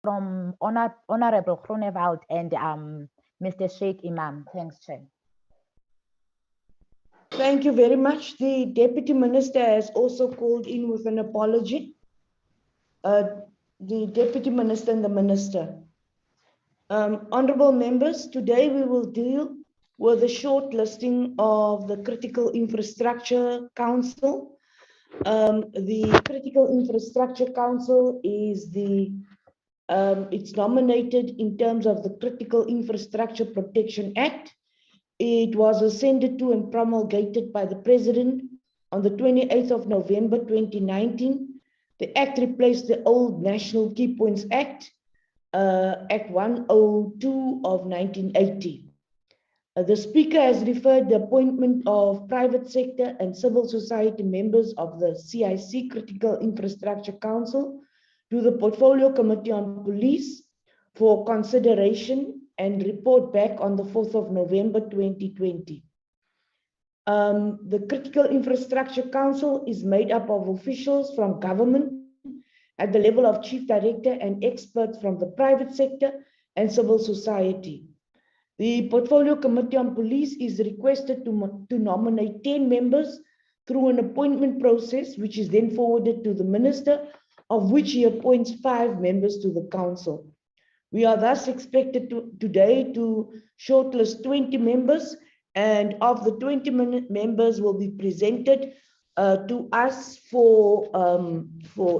from Honorable Groenewald and Mr. Sheikh Imam. Thanks, Chair. Thank you very much. The Deputy Minister has also called in with an apology. The Deputy Minister and the Minister. Honorable members, today we will deal with the shortlisting of the Critical Infrastructure Council. The Critical Infrastructure Council is it's nominated in terms of the Critical Infrastructure Protection Act. It was ascended to and promulgated by the President on the 28th of November 2019. The Act replaced the old National Key Points Act, Act 102 of 1980. The Speaker has referred the appointment of private sector and civil society members of the CIC Critical Infrastructure Council to the Portfolio Committee on Police for consideration and report back on the 4th of November 2020. The Critical Infrastructure Council is made up of officials from government at the level of Chief Director and experts from the private sector and civil society. The Portfolio Committee on Police is requested to nominate 10 members through an appointment process, which is then forwarded to the Minister, of which he appoints 5 members to the Council. We are thus expected today to shortlist 20 members, and of the 20 members will be presented to us for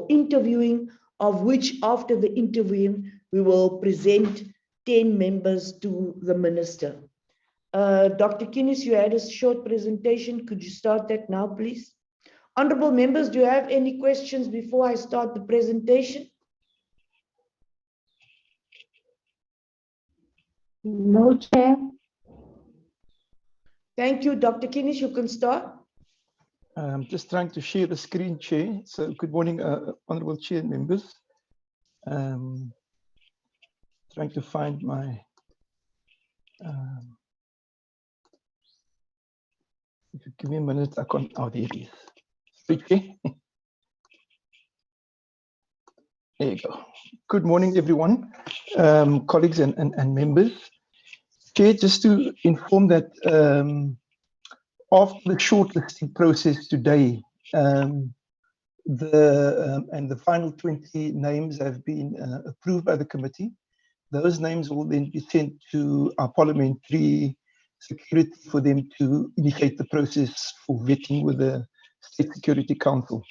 interviewing, of which after the interviewing, we will present 10 members to the Minister. Dr. Kinis, you had a short presentation. Could you start that now, please? Honorable members, do you have any questions before I start the presentation? No, Chair. Thank you. Dr. Kinis, you can start. I'm just trying to share the screen, Chair. So good morning, Honorable Chair and members. Trying to find my, if you give me a minute, I can't, oh, there it is. Okay. There you go. Good morning, everyone, colleagues and members. Chair, just to inform that after the shortlisting process today, and the final 20 names have been approved by the committee. Those names will then be sent to our parliamentary security for them to initiate the process for vetting with the State Security Council.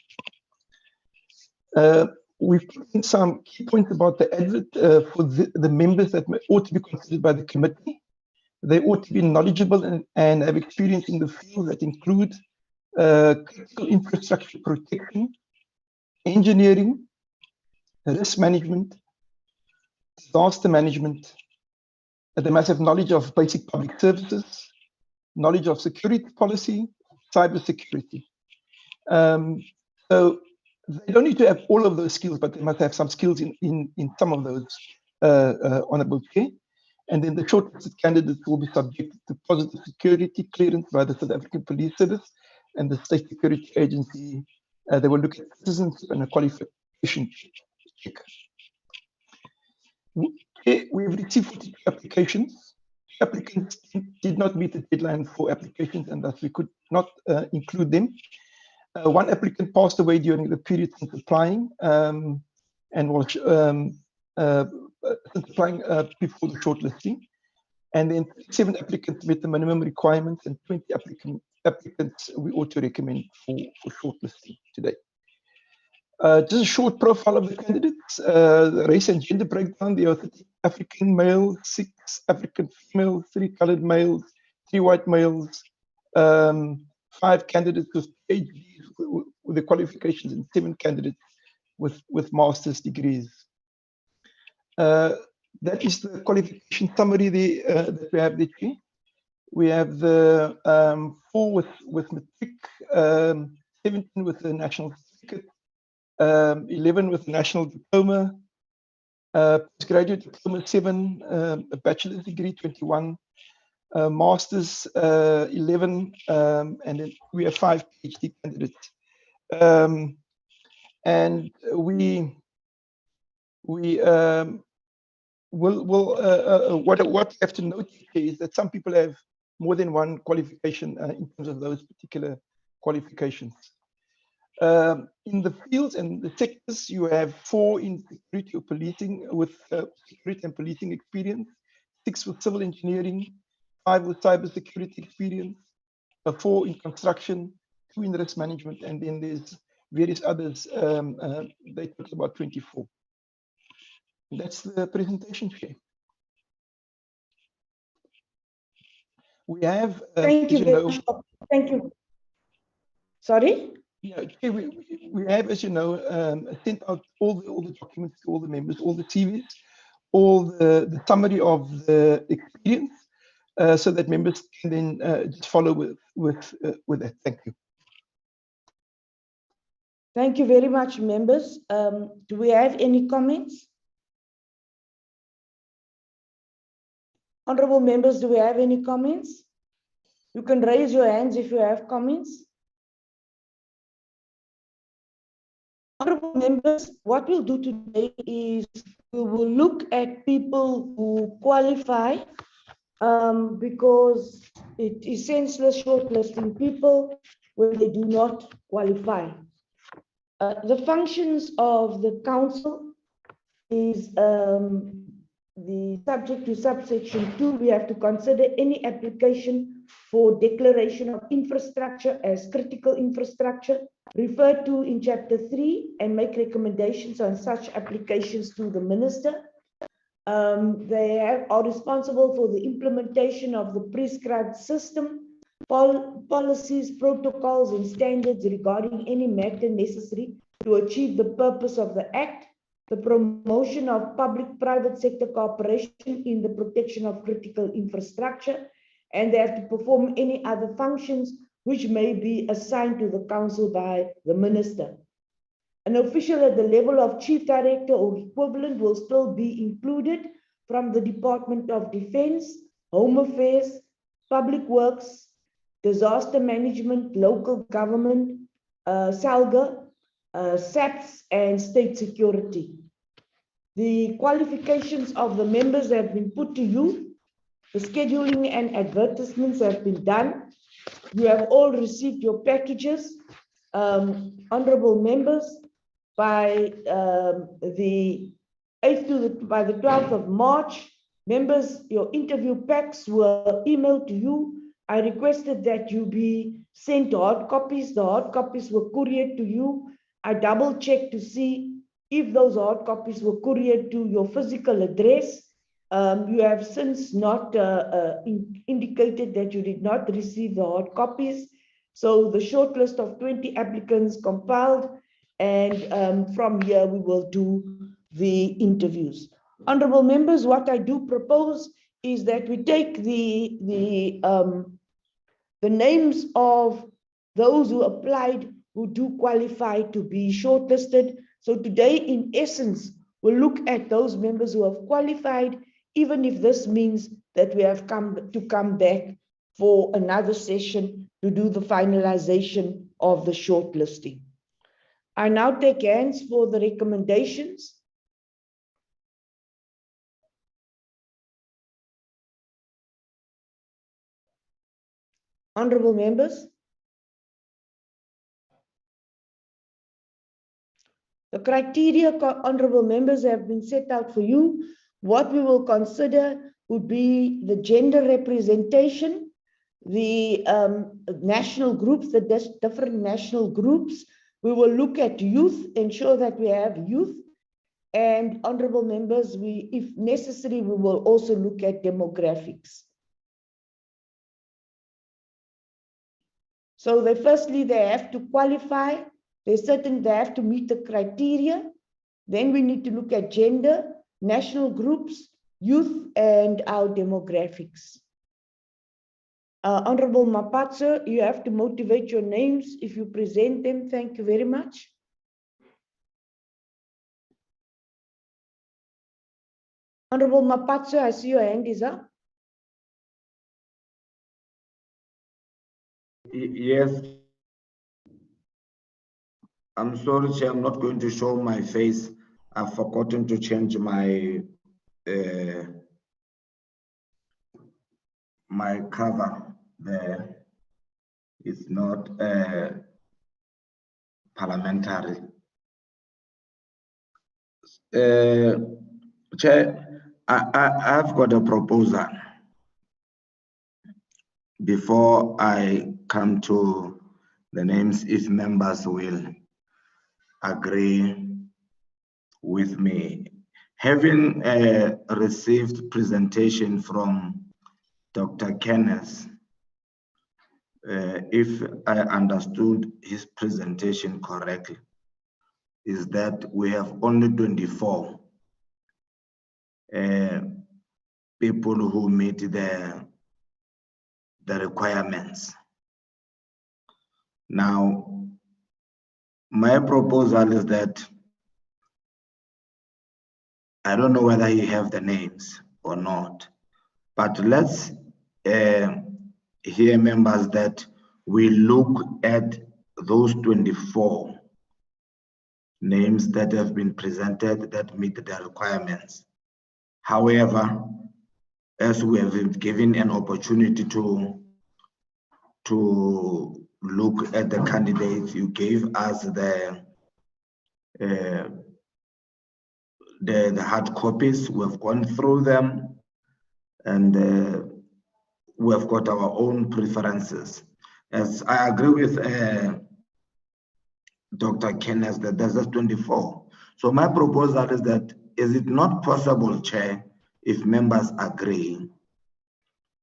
We've put in some key points about the advert for the members that ought to be considered by the committee. They ought to be knowledgeable and have experience in the field that include critical infrastructure protection, engineering, risk management, disaster management. They must have knowledge of basic public services, knowledge of security policy, cyber security. So they don't need to have all of those skills, but they must have some skills in some of those, Honourable Chair. And then the shortlisted candidates will be subject to positive security clearance by the South African Police Service and the State Security Agency. They will look at citizenship and a qualification check. We've received 42 applications. Applicants did not meet the deadline for applications, and thus we could not include them. One applicant passed away during the period since applying and was applying before the shortlisting. And then 7 applicants met the minimum requirements, and 20 applicants we ought to recommend for shortlisting today. Just a short profile of the candidates, race and gender breakdown. There are 30 African males, 6 African females, 3 colored males, 3 white males, 5 candidates with PhDs with the qualifications, and 7 candidates with master's degrees. That is the qualification summary that we have there. We have the 4 with matric, 17 with the national certificate, 11 with the national diploma, postgraduate diploma 7, a bachelor's degree 21, masters 11, and then we have 5 PhD candidates. And we what we have to note is that some people have more than one qualification in terms of those particular qualifications. In the fields and the sectors, you have 4 in security or policing with security and policing experience, 6 with civil engineering, 5 with cybersecurity experience, 4 in construction, 2 in risk management, and then there's various others. They talk about 24. That's the presentation, Chair. We have, Thank you as you very know, much. Thank you. Sorry? Yeah, Chair, we have, as you know, sent out all the documents to all the members, all the TVs, all the summary of the experience, so that members can then just follow with that. Thank you. Thank you very much, members. Do we have any comments? Honorable members, do we have any comments? You can raise your hands if you have comments. Honorable members, what we'll do today is we will look at people who qualify because it is senseless shortlisting people when they do not qualify. The functions of the council is the subject to subsection 2. We have to consider any application for declaration of infrastructure as critical infrastructure referred to in chapter 3 and make recommendations on such applications to the minister. They are responsible for the implementation of the prescribed system, policies, protocols, and standards regarding any matter necessary to achieve the purpose of the Act, the promotion of public-private sector cooperation in the protection of critical infrastructure, and they have to perform any other functions which may be assigned to the council by the minister. An official at the level of chief director or equivalent will still be included from the Department of Defense, Home Affairs, Public Works, Disaster Management, Local Government, SALGA, SAPS, and State Security. The qualifications of the members have been put to you. The scheduling and advertisements have been done. You have all received your packages. Honorable members, by the 8th to by the 12th of March, members, your interview packs were emailed to you. I requested that you be sent hard copies. The hard copies were couriered to you. I double checked to see if those hard copies were couriered to your physical address. You have since not indicated that you did not receive the hard copies. So the short list of 20 applicants compiled, and from here we will do the interviews. Honorable members, what I do propose is that we take the names of those who applied who do qualify to be shortlisted. So today, in essence, we'll look at those members who have qualified, even if this means that we have come back for another session to do the finalization of the shortlisting. I now take hands for the recommendations. Honorable members. The criteria, honorable members, have been set out for you. What we will consider would be the gender representation, the national groups, the different national groups. We will look at youth, ensure that we have youth. And honorable members, if necessary, we will also look at demographics. So firstly, they have to qualify. They have to meet the criteria. Then we need to look at gender, national groups, youth, and our demographics. Honorable Maphatsoe, you have to motivate your names if you present them. Thank you very much. Honorable Maphatsoe, I see your hand is up. Yes. I'm sorry, Chair, I'm not going to show my face. I've forgotten to change my my cover there is not parliamentary. Chair, I've got a proposal before I come to the names, if members will agree with me. Having received presentation from Dr. Kenneth, if I understood his presentation correctly, is that we have only 24 people who meet the requirements. Now, my proposal is that I don't know whether you have the names or not, but let's hear members that we look at those 24 names that have been presented that meet the requirements. However, as we have been given an opportunity to look at the candidates, you gave us the hard copies. We have gone through them, and we have got our own preferences. As I agree with Dr. Kenneth that there's just 24. So my proposal is that, is it not possible, Chair, if members agree,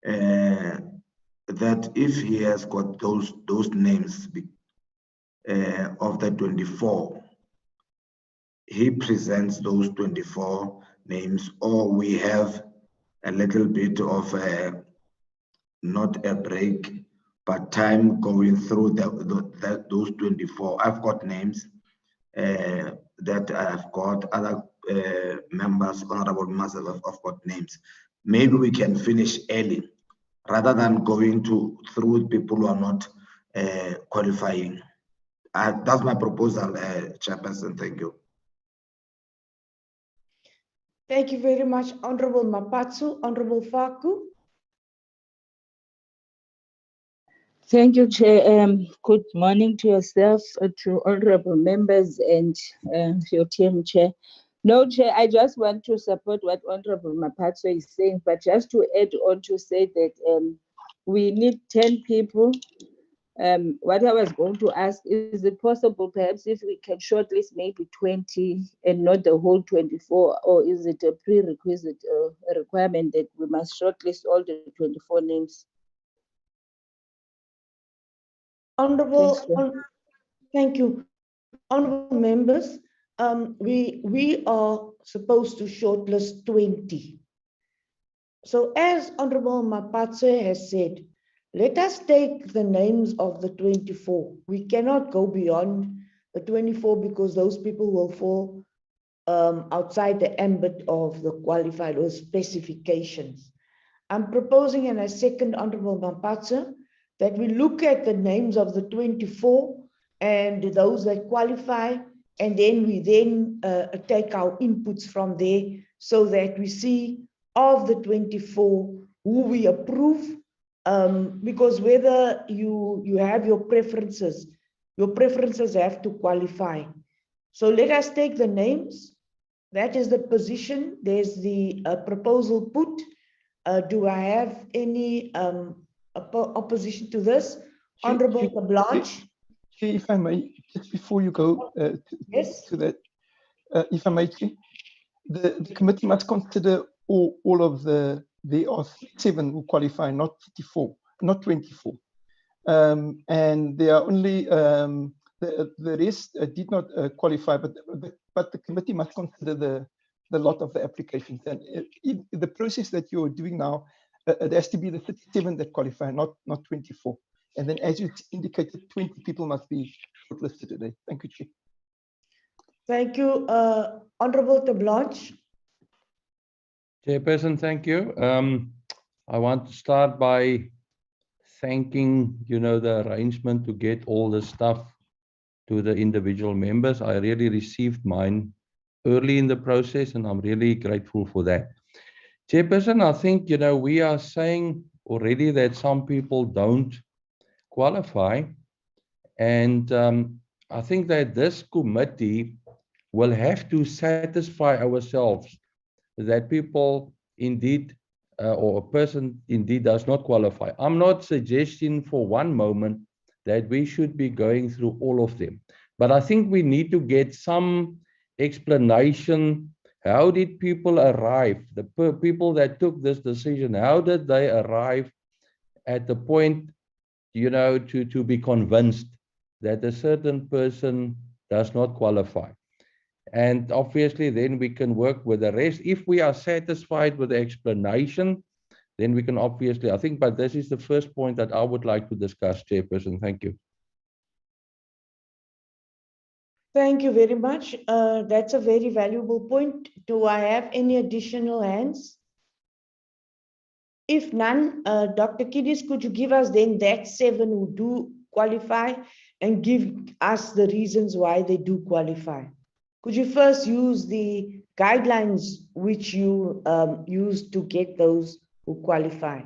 that if he has got those names of the 24, he presents those 24 names, or we have a little bit of not a break, but time going through those 24. I've got names that I've got, other members, honorable members have got names. Maybe we can finish early rather than going through people who are not qualifying. That's my proposal, Chairperson. Thank you. Thank you very much, Honorable Maphatsoe. Honorable Faku. Thank you, Chair. Good morning to yourself, to honorable members, and your team, Chair. No, Chair, I just want to support what Honorable Maphatsoe is saying, but just to add on to say that we need 10 people. What I was going to ask, is it possible perhaps if we can shortlist maybe 20 and not the whole 24, or is it a prerequisite a requirement that we must shortlist all the 24 names? Thank you. Honorable members, we are supposed to shortlist 20. So as Honorable Maphatsoe has said, let us take the names of the 24. We cannot go beyond the 24 because those people will fall outside the ambit of the qualified or specifications. I'm proposing, and I second Honorable Maphatsoe, that we look at the names of the 24 and those that qualify, and then we take our inputs from there so that we see of the 24 who we approve, because whether you have your preferences have to qualify. So let us take the names. That is the position. There's the proposal put. Do I have any opposition to this? Honorable TERBLANCHE. If I may, just before you go Yes. to that, if I may, the committee must consider all of there are 7 who qualify, not 54, not 24. And there are only, the rest did not qualify, but the committee must consider the lot of the applications. And the process that you're doing now, it has to be the 37 that qualify, not 24. And then, as you indicated, 20 people must be shortlisted today. Thank you, Chair. Thank you, Honorable TERBLANCHE. Chairperson, thank you. I want to start by thanking, the arrangement to get all the stuff to the individual members. I really received mine early in the process, and I'm really grateful for that. Chairperson, I think, we are saying already that some people don't qualify. And I think that this committee will have to satisfy ourselves that people indeed, or a person indeed does not qualify. I'm not suggesting for one moment that we should be going through all of them. But I think we need to get some explanation. How did people arrive? The people that took this decision, how did they arrive at the point, to be convinced that a certain person does not qualify? And obviously, then we can work with the rest. If we are satisfied with the explanation, then we can obviously, I think, but this is the first point that I would like to discuss, Chairperson. Thank you. Thank you very much. That's a very valuable point. Do I have any additional hands? If none, Dr. Kidis, could you give us then that 7 who do qualify and give us the reasons why they do qualify? Could you first use the guidelines which you used to get those who qualify?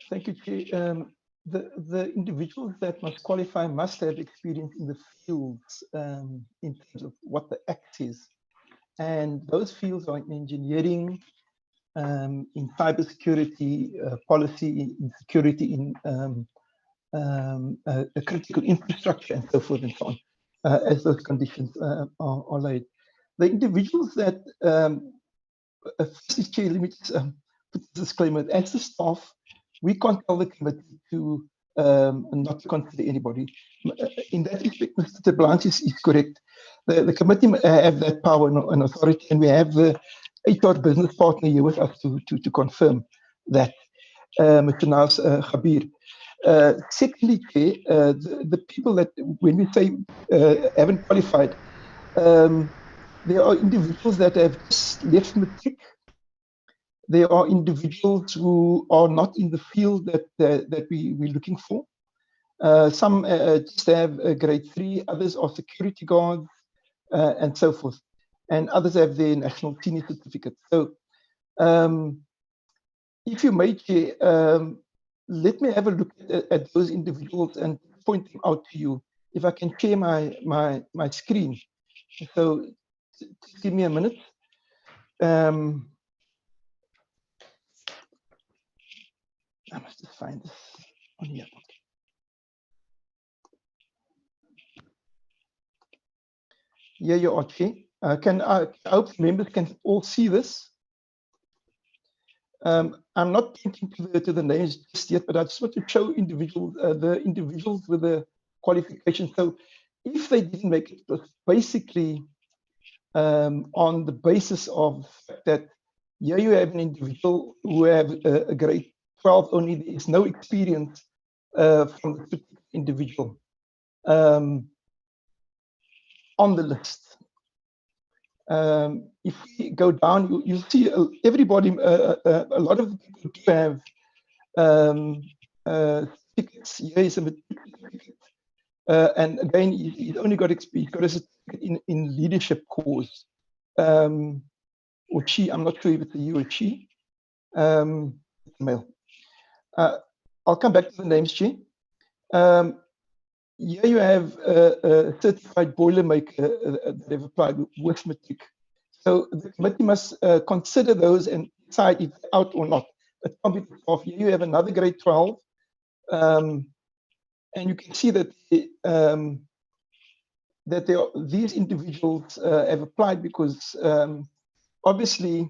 Thank you, Chair. The individuals that must qualify must have experience in the fields in terms of what the Act is. And those fields are in engineering, in cybersecurity, policy, in security, in critical infrastructure, and so forth and so on, as those conditions are laid. The individuals that, first, Chair, let me just put this disclaimer. As the staff, we can't tell the committee to not to consider anybody. In that respect, Mr. TERBLANCHE is correct. The committee have that power and authority, and we have the HR business partner here with us to confirm that, Mr. Nas Khabir. Secondly, Chair, the people that, when we say haven't qualified, there are individuals that have just left matric. There are individuals who are not in the field that we're looking for. Some just have a grade 3, others are security guards, and so forth. And others have their national senior certificate. So if you may, Chair, let me have a look at those individuals and point them out to you. If I can share my screen. So just give me a minute. I must just find this on here. Here you are, Chair. I hope members can all see this. I'm not pointing to the names just yet, but I just want to show individuals, the individuals with the qualification. So if they didn't make it, it was basically on the basis of that here you have an individual who have a grade 12 only. There is no experience from the individual on the list. If we go down, you see everybody, a lot of people do have tickets. Here is a certificate. And again, he's only got experience, got a certificate in leadership course. Or she, I'm not sure if it's a you or she. Male. I'll come back to the names, Chair. Here you have a certified boilermaker that have applied with matric. So the committee must consider those and decide if they're out or not. It can't be off. Here you have another grade 12. And you can see that these individuals have applied because obviously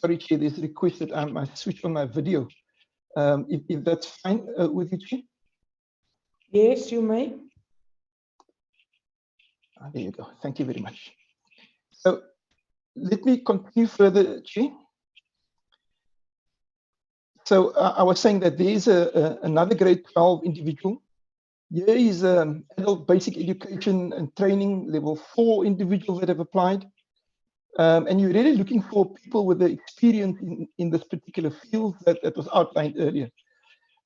sorry, Chair, there's a request that I switch on my video. If that's fine with you, Chair? Yes, you may. There you go. Thank you very much. So let me continue further, Chair. So I was saying that there is another grade 12 individual. Here is adult basic education and training level 4 individuals that have applied. And you're really looking for people with the experience in this particular field that was outlined earlier.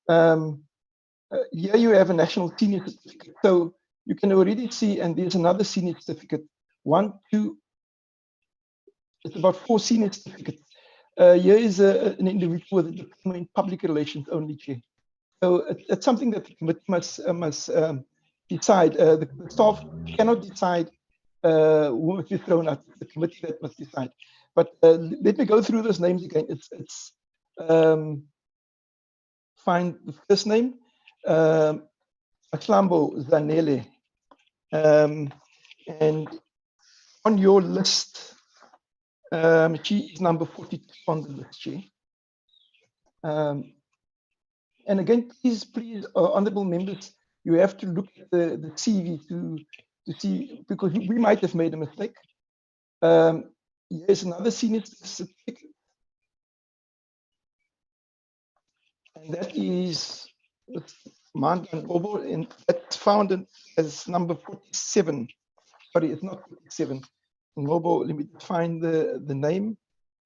Here you have a national senior certificate. So you can already see, and there's another senior certificate, 1, 2, it's about 4 senior certificates. Here is an individual with a diploma in public relations only, Chair. So it's something that the committee must decide. The staff cannot decide who must be thrown out. It's the committee that must decide. But let me go through those names again. It's find the first name, Aklambo Zanele, and on your list, she is number 42 on the list, Chair. And again, please, honourable members, you have to look at the CV to see, because we might have made a mistake. Here's another senior certificate, and that is Mandan Bobo, and that's found as number 47. Sorry, it's not 47. Ngobo, let me find the name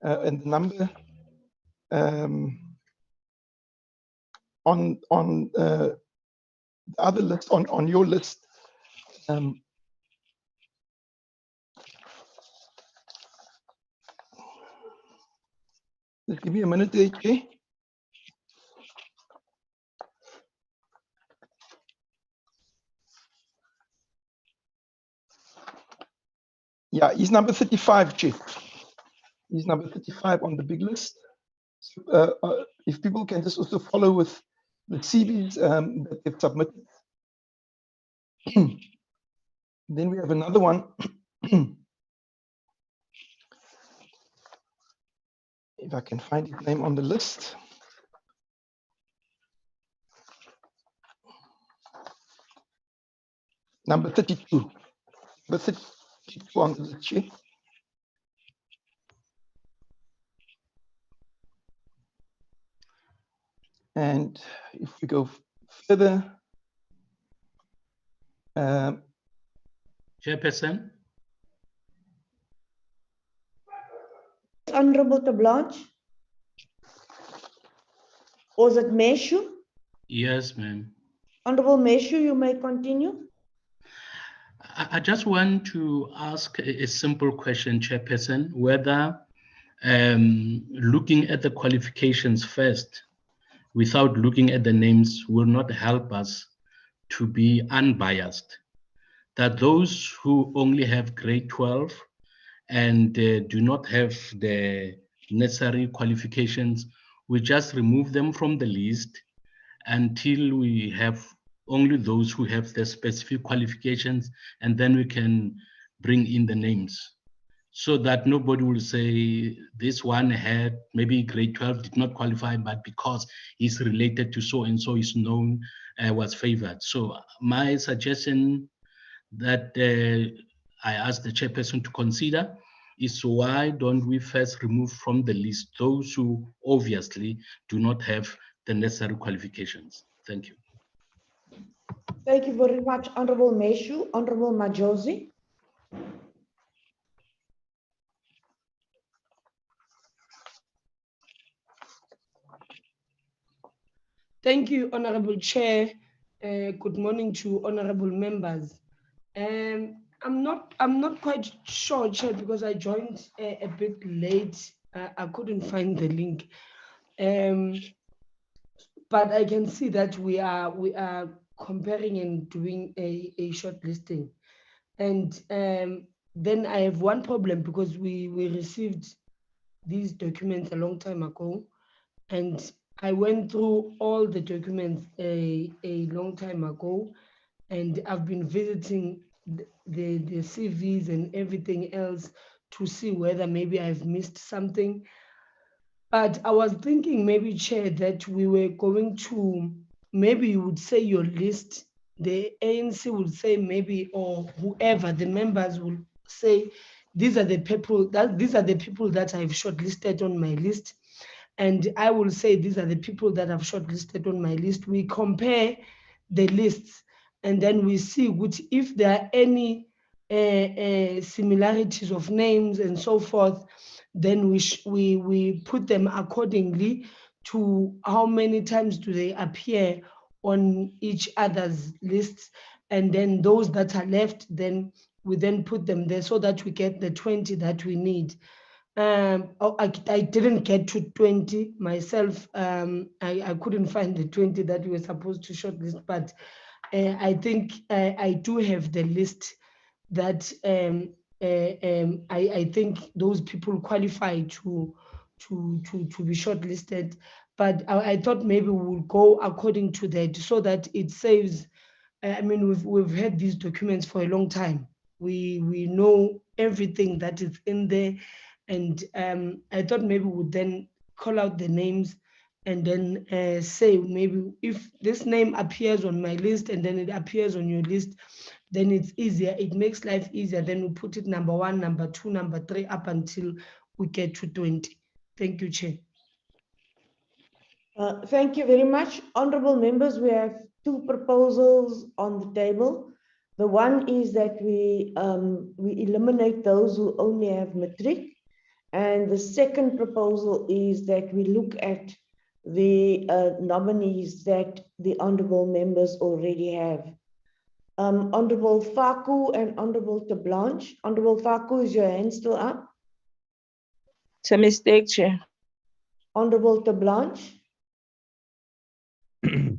and the number. On the other list, on your list, just give me a minute there, okay? Yeah, he's number 35, Chief. He's number 35 on the big list. So, if people can just also follow with the CVs that they've submitted. Then we have another one. If I can find his name on the list. Number 32. Number 32 on the list, Chief. And if we go further, Chairperson. Honorable TERBLANCHE. Was it Meshu? Yes, ma'am. Honorable Meshu, you may continue. I just want to ask a simple question, Chairperson, whether looking at the qualifications first without looking at the names will not help us to be unbiased. That those who only have grade 12 and do not have the necessary qualifications, we just remove them from the list until we have only those who have the specific qualifications, and then we can bring in the names, so that nobody will say this one had maybe grade 12 did not qualify, but because he's related to so and so is known, was favored. So my suggestion that I ask the chairperson to consider is, why don't we first remove from the list those who obviously do not have the necessary qualifications? Thank you. Thank you very much, Honorable Meshu. Honorable Majosi. Thank you, Honorable Chair. Good morning to honorable members. I'm not quite sure, Chair, because I joined a bit late. I couldn't find the link. But I can see that we are comparing and doing a short listing. And then I have one problem, because we received these documents a long time ago, and I went through all the documents a long time ago, and I've been visiting the CVs and everything else to see whether maybe I've missed something. But I was thinking, maybe, Chair, that we were going to, maybe you would say your list, the ANC would say maybe, or whoever, the members will say, these are the people that I've shortlisted on my list. And I will say, these are the people that I've shortlisted on my list. We compare the lists, and then we see which, if there are any similarities of names and so forth, then we put them accordingly to how many times do they appear on each other's lists. and then those that are left, then we then put them there so that we get the 20 that we need. I didn't get to 20 myself. I couldn't find the 20 that we were supposed to shortlist, but I think I do have the list that I think those people qualify to be shortlisted. But I thought maybe we'll go according to that so that it saves. I mean, we've had these documents for a long time. We know everything that is in there, and I thought maybe we'd then call out the names and then say maybe if this name appears on my list and then it appears on your list, then it's easier. It makes life easier. Then we put it number 1, number 2, number 3 up until we get to 20. Thank you, Chair. Thank you very much. Honorable members, we have 2 proposals on the table. The one is that we eliminate those who only have matric. And the second proposal is that we look at the nominees that the honorable members already have. Honorable Faku and Honorable TERBLANCHE. Honorable Faku, is your hand still up? It's a mistake, Chair. Honorable TERBLANCHE.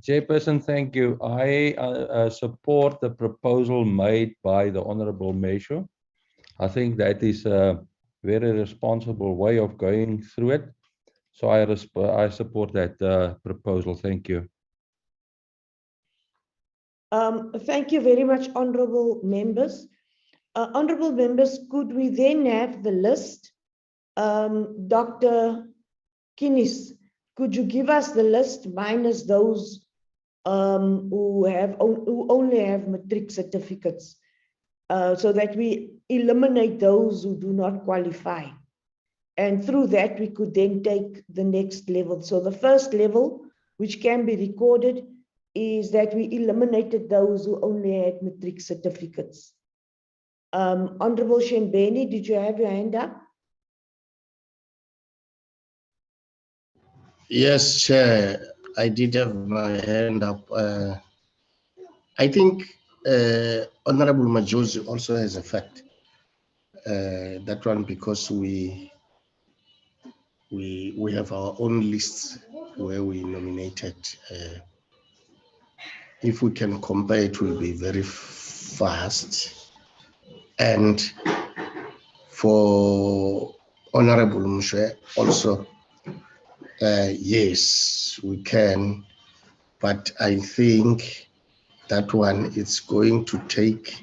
Chairperson, thank you. I support the proposal made by the Honorable Measure. I think that is a very responsible way of going through it. So I support that proposal. Thank you. Thank you very much, honorable members. Honorable members, could we then have the list? Dr. Kinis, could you give us the list minus those who only have matric certificates, so that we eliminate those who do not qualify? And through that, we could then take the next level. So the first level, which can be recorded, is that we eliminated those who only had matric certificates. Honorable Shembeni, did you have your hand up? Yes, Chair, I did have my hand up. I think Honorable Majosi also has a fact. That one, because we have our own lists where we nominated. If we can compare, it will be very fast. And for Honorable Mshe also, yes, we can, but I think that one is going to take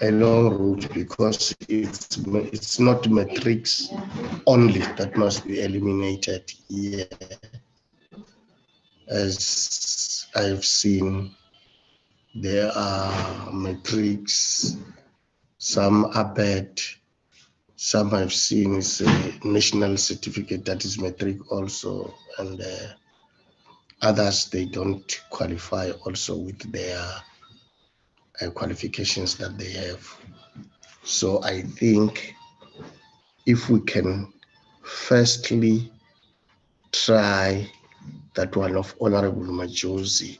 a long route, because it's not matrix only that must be eliminated here. As I've seen, there are matrix, some are bad, some I've seen is a national certificate that is matric also, and others, they don't qualify also with their qualifications that they have. So I think if we can firstly try that one of Honorable Majosi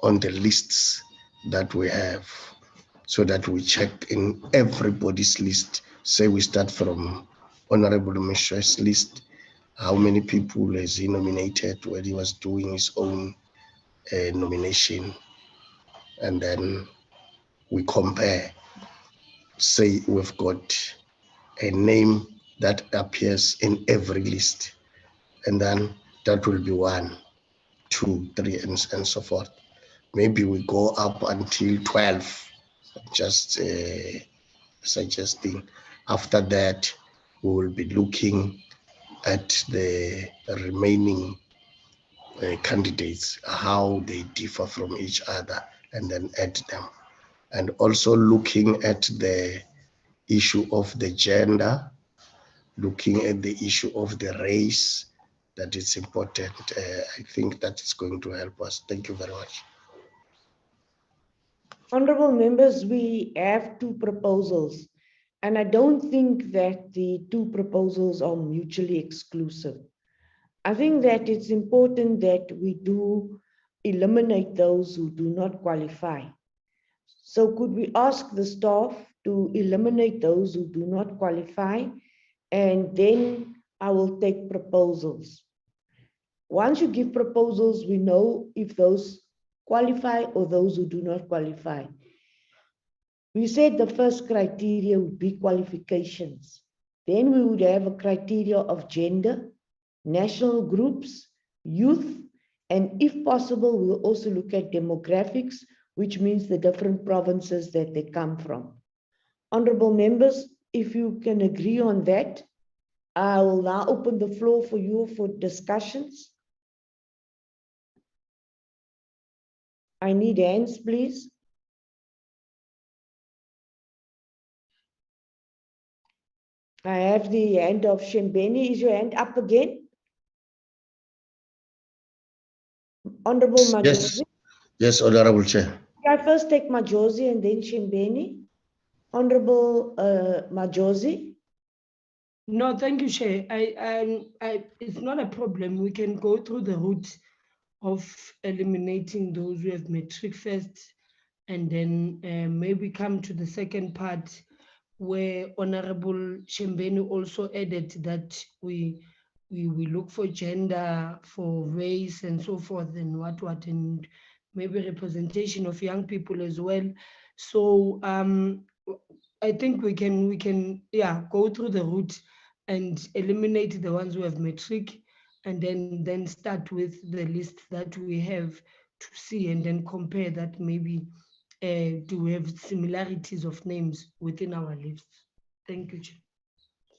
on the lists that we have, so that we check in everybody's list. Say we start from Honorable Mshe's list, how many people has he nominated when he was doing his own nomination, and then we compare. Say we've got a name that appears in every list, and then that will be 1, 2, 3, and so forth. Maybe we go up until 12, just suggesting. After that, we will be looking at the remaining candidates, how they differ from each other, and then add them. And also looking at the issue of the gender, looking at the issue of the race, that is important. I think that is going to help us. Thank you very much. Honorable members, we have 2 proposals, and I don't think that the 2 proposals are mutually exclusive. I think that it's important that we do eliminate those who do not qualify. So could we ask the staff to eliminate those who do not qualify, and then I will take proposals. Once you give proposals, we know if those qualify or those who do not qualify. We said the first criteria would be qualifications. Then we would have a criteria of gender, national groups, youth, and if possible, we'll also look at demographics, which means the different provinces that they come from. Honorable members, if you can agree on that, I will now open the floor for you for discussions. I need hands, please. I have the hand of Shembeni. Is your hand up again? Honorable Majosi. Yes, yes, Honorable Chair. Can I first take Majosi and then Shembeni? Honorable Majosi. No, thank you, Chair. It's not a problem. We can go through the route of eliminating those who have matric first, and then maybe come to the second part where Honorable Shembeni also added that we look for gender, for race, and so forth, and what, and maybe representation of young people as well. So I think we can go through the route and eliminate the ones who have matric, and then start with the list that we have to see, and then compare that maybe do we have similarities of names within our lists. Thank you, Chair.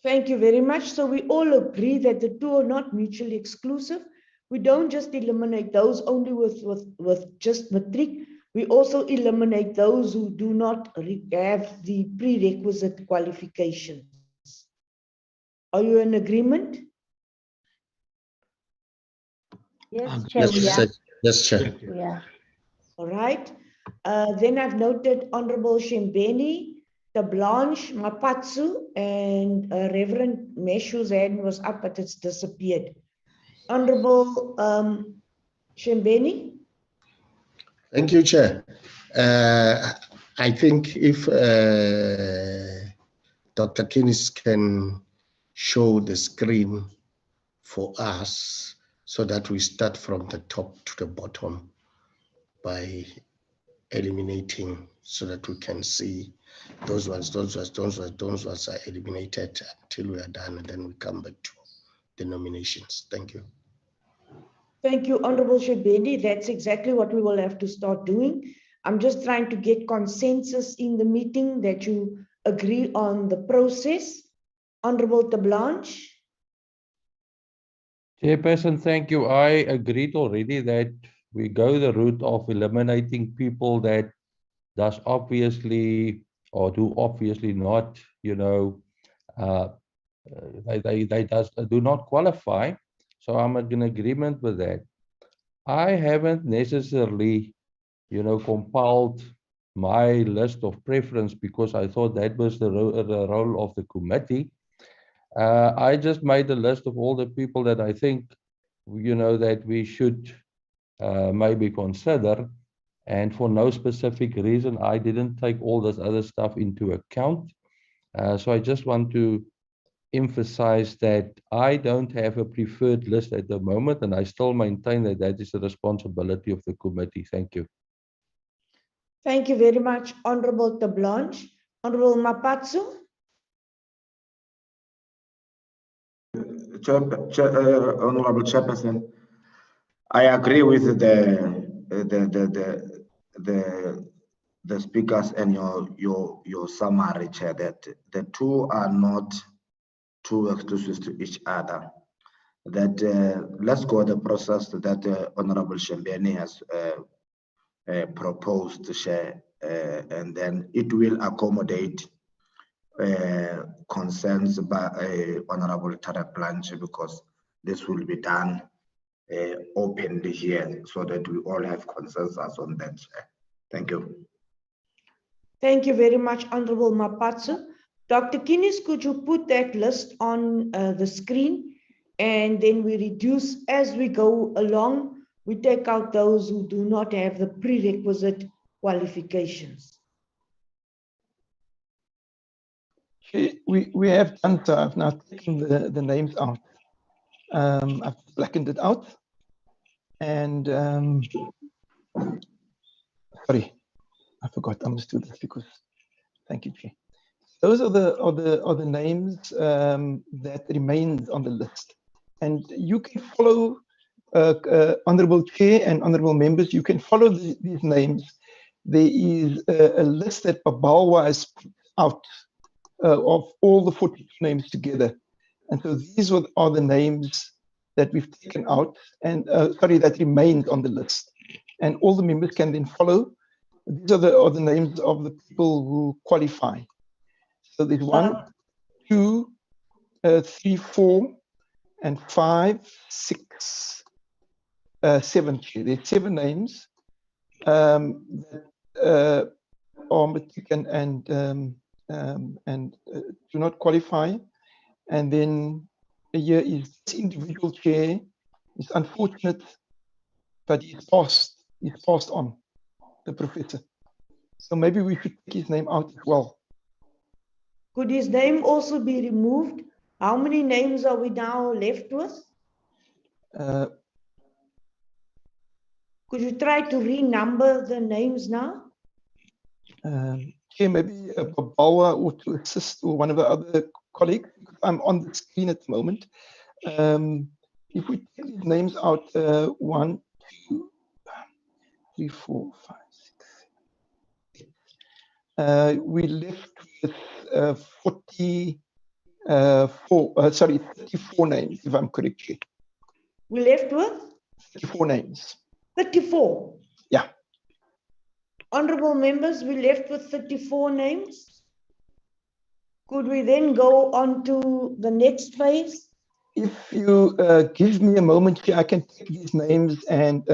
Thank you very much. So we all agree that the two are not mutually exclusive. We don't just eliminate those only with just matric. We also eliminate those who do not have the prerequisite qualifications. Are you in agreement? Yes, Chair, Yes, we are. yes, Chair. Yeah. All right. Then I've noted Honorable Shembeni, TERBLANCHE, Maphatsoe, and Reverend Meshu's hand was up, but it's disappeared. Honorable Shembeni. Thank you, Chair. I think if Dr. Kinis can show the screen for us so that we start from the top to the bottom by eliminating so that we can see those ones are eliminated until we are done, and then we come back to the nominations. Thank you. Thank you, Honorable Shembeni. That's exactly what we will have to start doing. I'm just trying to get consensus in the meeting that you agree on the process. Honorable TERBLANCHE. Chairperson, thank you. I agreed already that we go the route of eliminating people that does obviously or do obviously not, they do not qualify. So I'm in agreement with that. I haven't necessarily, compiled my list of preference because I thought that was the role of the committee. I just made a list of all the people that I think, that we should maybe consider. And for no specific reason, I didn't take all this other stuff into account. So I just want to emphasize that I don't have a preferred list at the moment, and I still maintain that that is the responsibility of the committee. Thank you. Thank you very much, Honorable TERBLANCHE. Honorable Maphatsoe. Honorable Chairperson, I agree with the speakers and your summary, Chair, that the two are not too exclusive to each other. That let's go the process that Honorable Shembeni has proposed to share, and then it will accommodate concerns by Honorable TERBLANCHE, because this will be done openly here so that we all have consensus on that. Thank you. Thank you very much, Honorable Maphatsoe. Dr. Kinis, could you put that list on the screen, and then we reduce as we go along. We take out those who do not have the prerequisite qualifications. We have done so. I've now taken the names out. I've blackened it out, and sorry, I forgot. I must do this because thank you, Chair. Those are the names that remain on the list, and you can follow, Honourable Chair and Honourable Members. You can follow these names. There is a list that Babawa has put out of all the 42 names together, and so these are the names that we've taken out, and that remained on the list, and all the members can then follow. These are the names of the people who qualify. So there's 1, 2, 3, 4, and 5, 6, 7. There's 7 names that are matric and do not qualify. And then here is this individual chair. It's unfortunate, but he's passed on, the professor. So maybe we should take his name out as well. Could his name also be removed? How many names are we now left with? Could you try to renumber the names now? Chair, maybe Babawa or to assist, or one of the other colleagues. I'm on the screen at the moment. If we take these names out, 1, 2, 3, 4, 5, 6, 7, 8. We left with 34 names, if I'm correct, Chair. We left with 34 names. 34. Yeah. Honourable members, we left with 34 names. Could we then go on to the next phase? If you give me a moment here, I can take these names and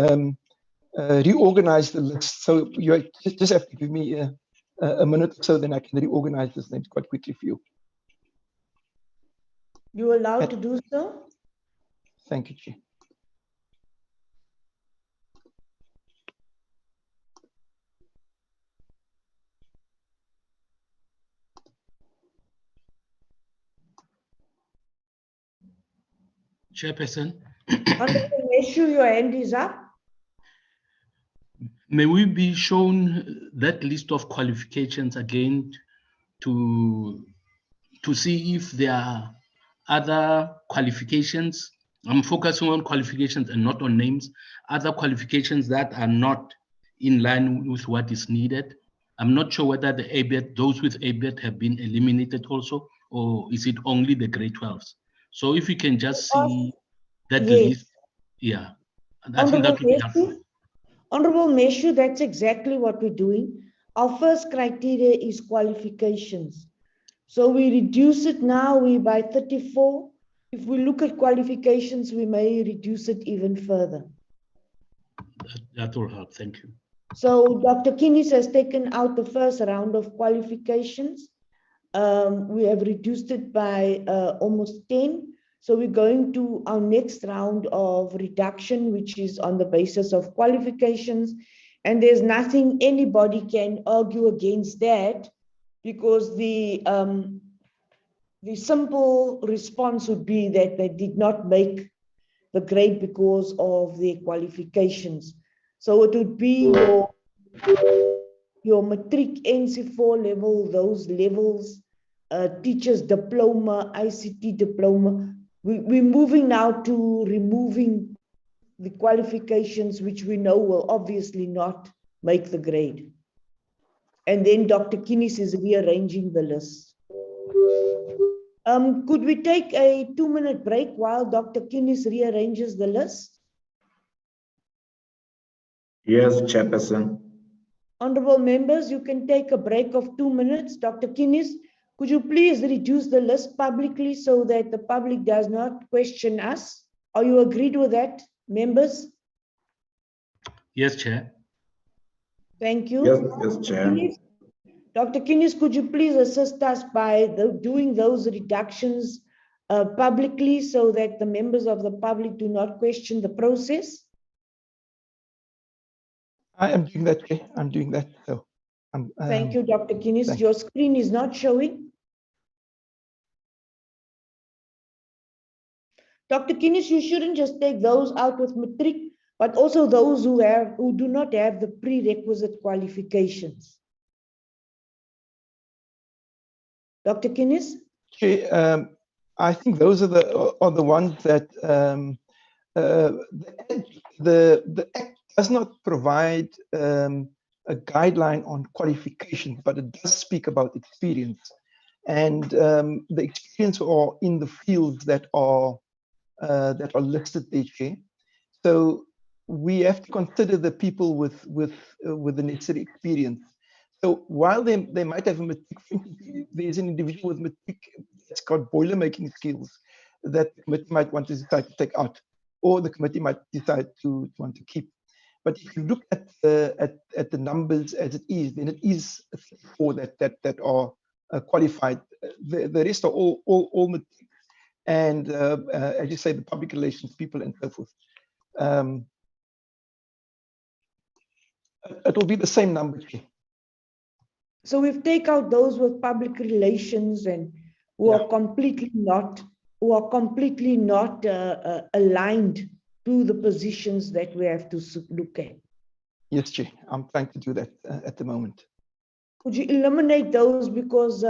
reorganize the list. So you just have to give me a minute or so, then I can reorganize these names quite quickly for you. You're allowed to do so? Thank you, Chair. Chairperson. Honourable Meshu, your hand is up. May we be shown that list of qualifications again to see if there are other qualifications? I'm focusing on qualifications and not on names. Other qualifications that are not in line with what is needed. I'm not sure whether the ABET, those with ABET have been eliminated also, or is it only the grade 12s? So if you can just see that list, yeah, I think that would be helpful. Honourable Meshu, that's exactly what we're doing. Our first criteria is qualifications. So we reduce it now, we by 34. If we look at qualifications, we may reduce it even further. That will help, thank you. So Dr. Kinis has taken out the first round of qualifications. We have reduced it by almost 10. So we're going to our next round of reduction, which is on the basis of qualifications. And there's nothing anybody can argue against that, because the simple response would be that they did not make the grade because of their qualifications. So it would be your matric NC4 level, those levels, teacher's diploma, ICT diploma. We're moving now to removing the qualifications which we know will obviously not make the grade. And then Dr. Kinis is rearranging the list. Could we take a 2-minute break while Dr. Kinis rearranges the list? Yes, Chairperson. Honourable members, you can take a break of 2 minutes. Dr. Kinis, could you please reduce the list publicly so that the public does not question us? Are you agreed with that, members? Yes, Chair. Thank you. Yes, Chair. Dr. Kinis, could you please assist us by doing those reductions publicly so that the members of the public do not question the process? I am doing that, Chair. I'm doing that. So, thank you, Dr. Kinis. Your screen is not showing. Dr. Kinnis, you shouldn't just take those out with matric, but also those who do not have the prerequisite qualifications. Dr. Kinnis? Chair, I think those are the ones that the Act does not provide a guideline on qualifications, but it does speak about experience. And the experience are in the fields that are listed there, Chair. So we have to consider the people with the necessary experience. So while they might have a matric, there's an individual with matric that's got boiler making skills that the committee might want to decide to take out, or the committee might decide to want to keep. But if you look at the numbers as it is, then it is 4 that are qualified. The rest are all matric, and as you say, the public relations people and so forth. It will be the same number, Chair. So we've taken out those with public relations and who are completely not aligned to the positions that we have to look at. Yes, Chair. I'm trying to do that at the moment. Could you eliminate those, because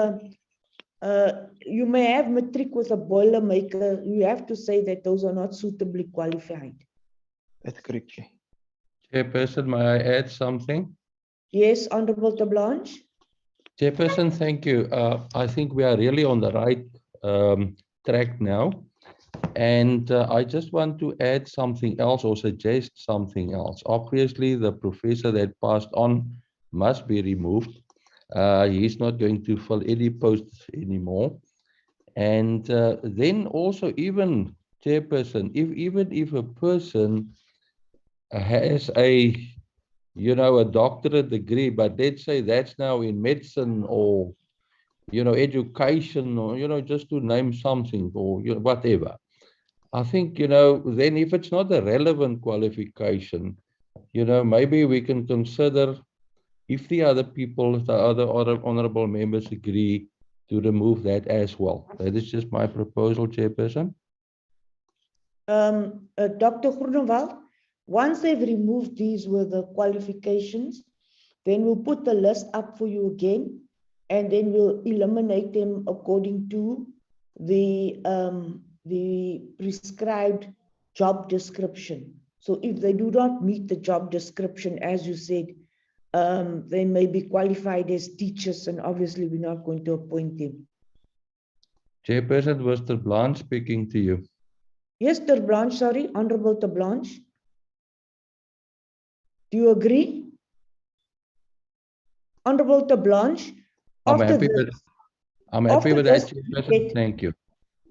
you may have matric with a boiler maker. You have to say that those are not suitably qualified. That's correct, Chair. Chairperson, may I add something? Yes, Honorable Tablanche. Chairperson, thank you. I think we are really on the right track now. And I just want to add something else or suggest something else. Obviously, the professor that passed on must be removed. He's not going to fill any posts anymore. And then also, even Chairperson, even if a person has a doctorate degree, but let's say that's now in medicine or, education or, just to name something or whatever. I think, then if it's not a relevant qualification, maybe we can consider, if the other people, the other honorable members agree, to remove that as well. That is just my proposal, Chairperson. Dr. Groenewald, once they've removed these with the qualifications, then we'll put the list up for you again, and then we'll eliminate them according to the prescribed job description. So if they do not meet the job description, as you said, they may be qualified as teachers, and obviously we're not going to appoint them. Chairperson, was Terblanche speaking to you? Yes, Terblanche, sorry, Honorable Terblanche. Do you agree? Honorable Terblanche, I'm happy with that, Chairperson. Thank you.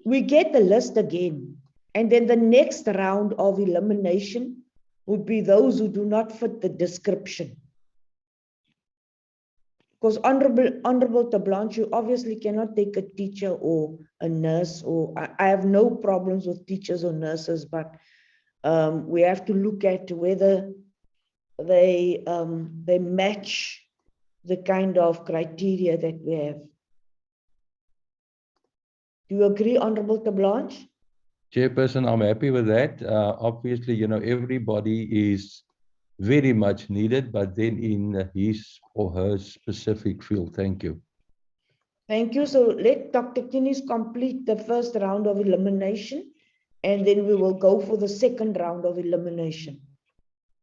We get the list again, and then the next round of elimination would be those who do not fit the description. Because Honorable Terblanche, you obviously cannot take a teacher or a nurse, or I have no problems with teachers or nurses, but we have to look at whether they match the kind of criteria that we have. Do you agree, Honorable Terblanche? Chairperson, I'm happy with that. Obviously, everybody is very much needed, but then in his or her specific field. Thank you. Thank you. So let Dr. Kinnis complete the first round of elimination, and then we will go for the second round of elimination.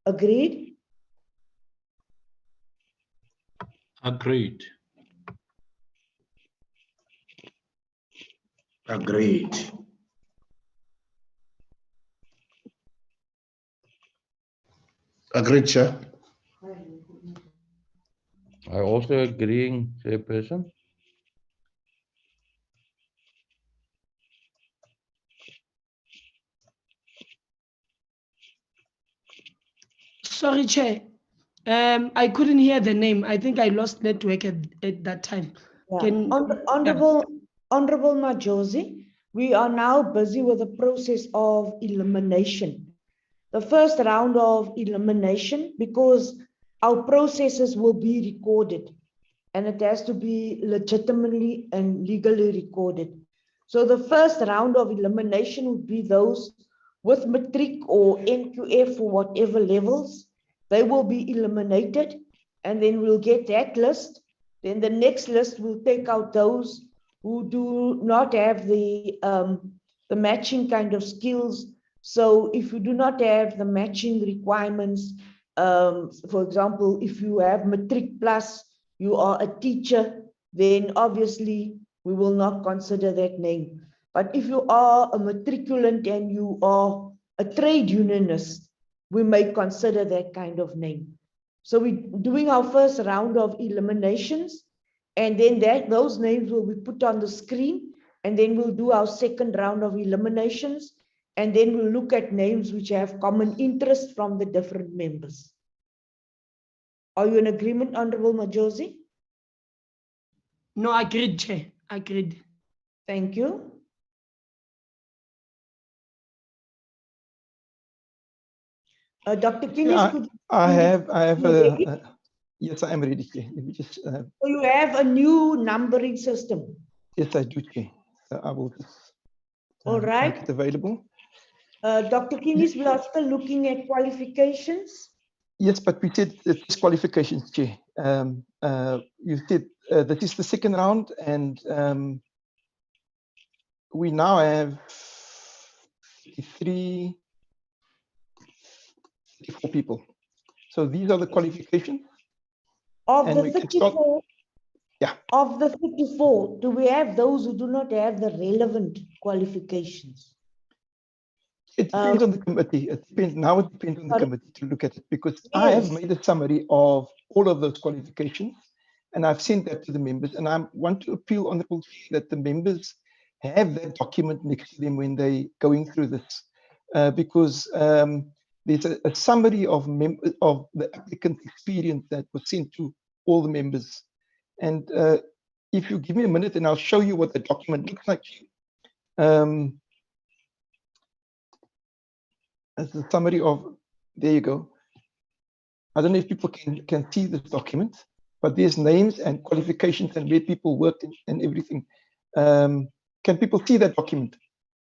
Agreed? Agreed. Agreed. Agreed, Chair. I also agreeing, Chairperson. Sorry, Chair. I couldn't hear the name. I think I lost network at that time. Yeah. Honorable Majosi, we are now busy with the process of elimination. The first round of elimination, because our processes will be recorded, and it has to be legitimately and legally recorded. So the first round of elimination would be those with matric or NQF or whatever levels. They will be eliminated, and then we'll get that list. Then the next list will take out those who do not have the matching kind of skills. So if you do not have the matching requirements, for example, if you have matric plus, you are a teacher, then obviously we will not consider that name. But if you are a matriculant and you are a trade unionist, we may consider that kind of name. So we're doing our first round of eliminations, and then those names will be put on the screen, and then we'll do our second round of eliminations, and then we'll look at names which have common interest from the different members. Are you in agreement, Honorable Majosi? No, agreed, Chair. Agreed. Thank you. Dr. Kinis, could yes, I am ready, Chair. Let me just. So you have a new numbering system. Yes, I do, Chair. So I will just All right. make it available. Dr. Kinis, we are still looking at qualifications. Yes, but we said it's qualifications, Chair. You said that is the second round, and we now have 34 people. So these are the qualifications. Of the 34, yeah. Of the 34, do we have those who do not have the relevant qualifications? It depends on the committee. It depends on the committee to look at it, because yes. I have made a summary of all of those qualifications, and I've sent that to the members. And I want to appeal, Honourable, that the members have that document next to them when they're going through this, because there's a summary of the applicant's experience that was sent to all the members. And if you give me a minute, and I'll show you what the document looks like. As a summary of, there you go. I don't know if people can see this document, but there's names and qualifications and where people worked and everything. Can people see that document?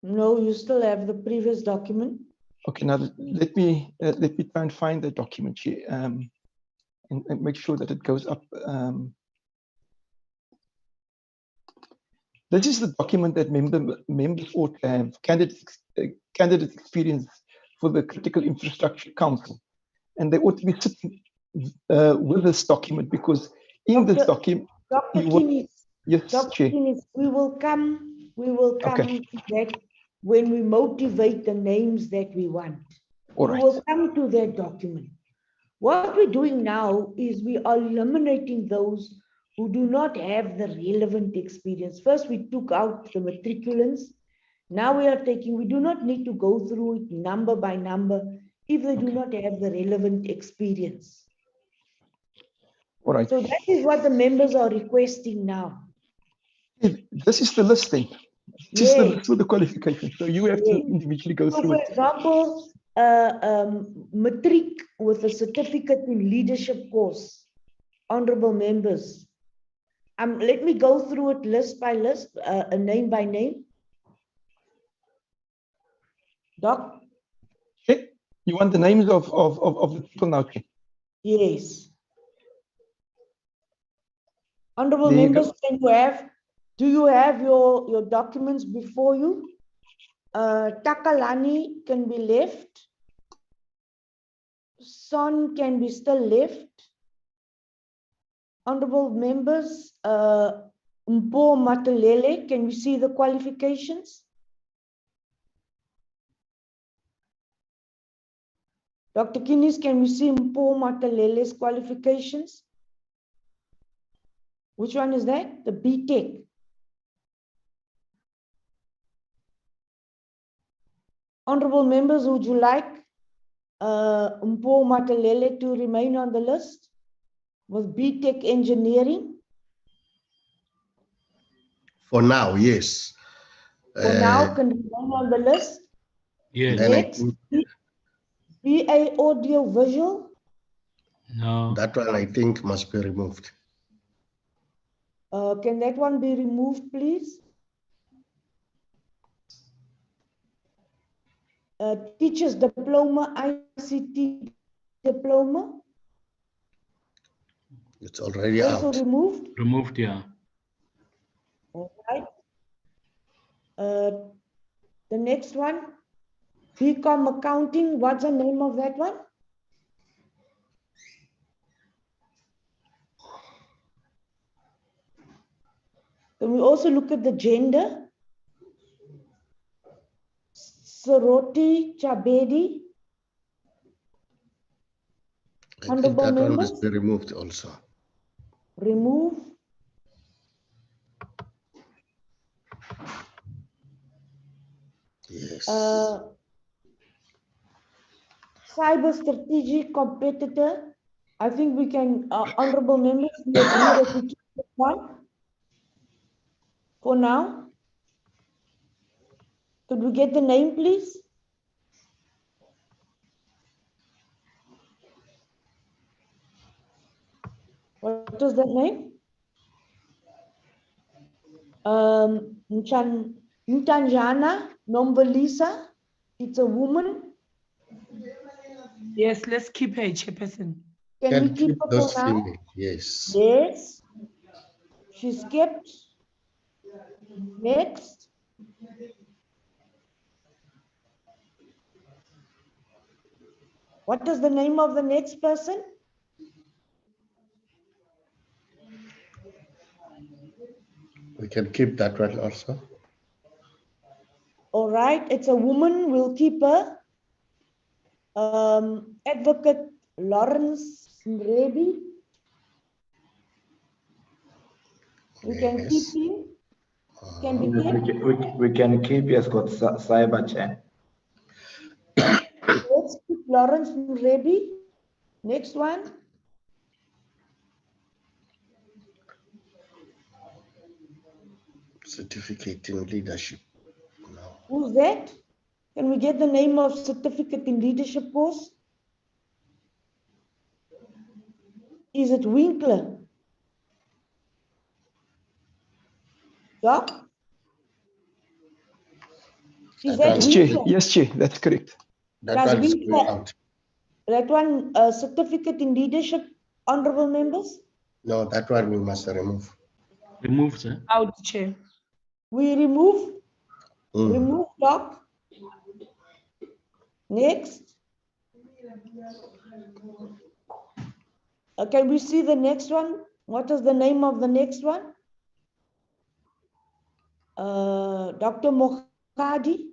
No, you still have the previous document. Okay, now let me try and find the document here, and make sure that it goes up. This is the document that members ought to have, candidate experience for the Critical Infrastructure Council, and they ought to be sitting with this document, because in this document, Dr. Kinis, yes, Dr. Chair. Kinis, we will come Okay. to that when we motivate the names that we want. All we right. will come to that document. What we're doing now is we are eliminating those who do not have the relevant experience. First, we took out the matriculants. Now we do not need to go through it number by number if they do not have the relevant experience. All right. So that is what the members are requesting now. This is the listing. This is the list with the qualifications. So you have to individually go through it. For example, matric with a certificate in leadership course, honorable members. Let me go through it list by list, name by name. Doc? Okay. You want the names of the people now? Okay. Yes. Honorable members, do you have your documents before you? Takalani can be left. Son can be still left. Honorable members, Mpo Matalele, can we see the qualifications? Dr. Kinis, can we see Mpo Matalele's qualifications? Which one is that? The BTech. Honorable members, would you like Mpo Matalele to remain on the list with BTech engineering? For now, yes. For now, can remain on the list? Yes. Next, BA audio visual? No. That one I think must be removed. Can that one be removed, please? teacher's diploma, ICT diploma. It's already Also out. removed. Removed, yeah. All right. The next one, BCom accounting. What's the name of that one? Can we also look at the gender? Soroti Chabedi. I think Honorable that one members, must be removed also. remove. Yes. Cyber strategic competitor. I think we can, honorable members, we agree that we keep that one for now. Could we get the name, please? What was that name? Ntanjana Nombalisa. It's a woman. Yes, let's keep her, Chairperson. Can we Can keep keep her those for now? female, yes. Yes. She's kept. Next. What is the name of the next person? We can keep that one also. All right, it's a woman. We'll keep her. Advocate Lawrence Mrebi. We can keep Yes. him. Can be Yes, kept. we can keep, yes, got cyber chair. Let's keep Lawrence Mrebi. Next one. Certificate in leadership. No. Who's that? Can we get the name of certificate in leadership course? Is it Winkler? Doc? Is That that one Yes, is Chair. Winkler? Yes, Chair. That's correct. That Does one is Winkler, going out. that one, certificate in leadership, honorable members? No, that one we must remove. Removed, sir. Out, Chair. We remove, Mm. remove Doc. Next. Can we see the next one? What is the name of the next one? Dr. Mokhadi.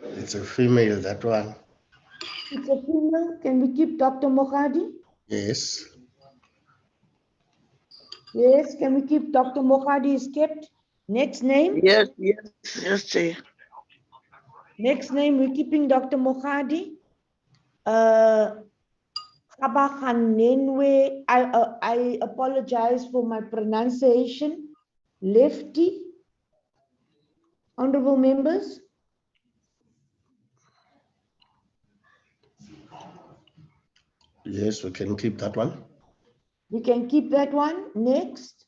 It's a female, that one. It's a female. Can we keep Dr. Mokhadi? Yes. Yes. Can we keep Dr. Mokhadi is kept? Next name. Yes, Chair. Next name, we're keeping Dr. Mokhadi. Kabakanenwe, I apologize for my pronunciation. Lefty. Honorable members. Yes, we can keep that one. We can keep that one. Next.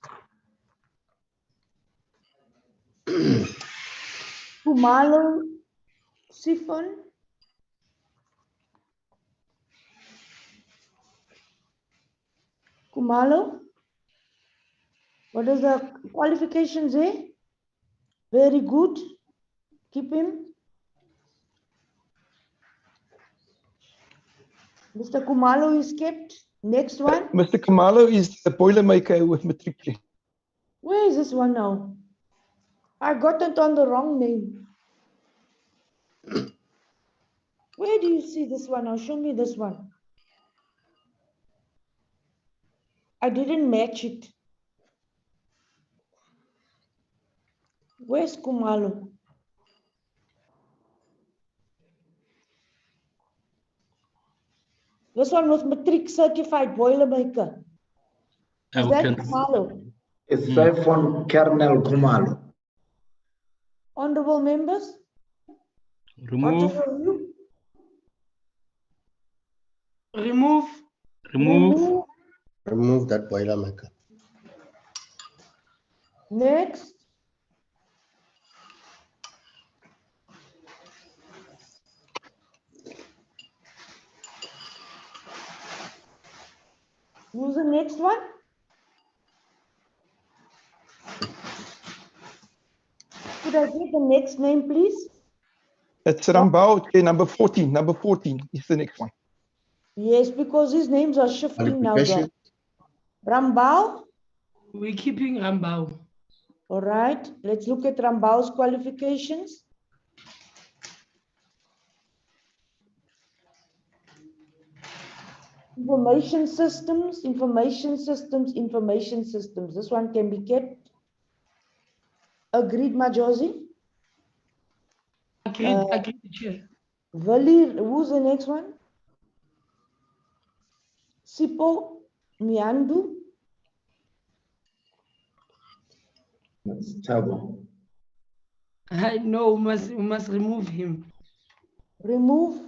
Kumalo Sifon. Kumalo. What is the qualifications there? Very good. Keep him. Mr. Kumalo is kept. Next one. Mr. Kamalo is the boilermaker with matric. Chair. Where is this one now? I got it on the wrong name. Where do you see this one now? Show me this one. I didn't match it. Where's Kumalo? This one was matric certified boilermaker. Is We that can- Kumalo? It's from Colonel Kumalo. Honorable members? Remove, What is you? Remove. remove, Remove that boilermaker. Next. Who's the next one? Could I get the next name, please? It's Rambao, okay, number 14. Number 14 is the next one. Yes, because his names are shifting now. Qualification. Rambao. We're keeping Rambao. All right, let's look at Rambao's qualifications. Information systems, information systems, information systems. This one can be kept. Agreed, Majosi? Agreed, Chair. Vali, who's the next one? Sipo Miandu. That's Tabo. No, we must remove him. Remove.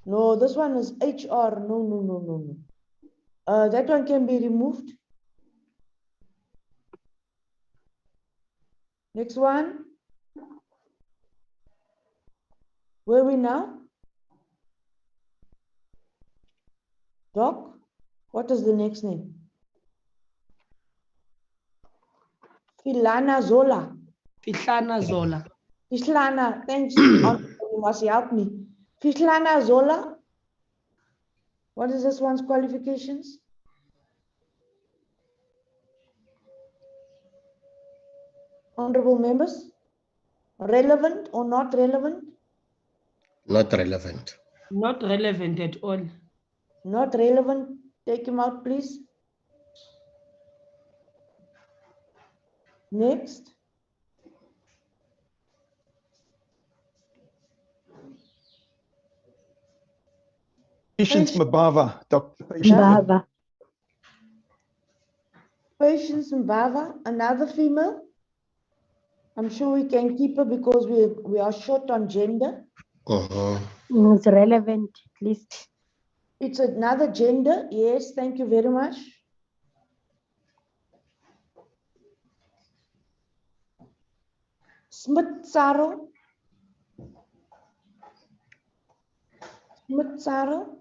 No, this one is HR. No. That one can be removed. Next one. Where are we now? Doc, what is the next name? Filana Zola. Fihlana Zola. Fihlana, thanks. You must help me. Fihlana Zola. What is this one's qualifications? Honorable members, relevant or not relevant? Not relevant. Not relevant at all. Not relevant. Take him out, please. Next. Patience Mbava, Dr. Patience. Baba. Patience Mbava, another female. I'm sure we can keep her because we are short on gender. It's relevant, at least. It's another gender. Yes, thank you very much. Smith Saro. Smith Saro.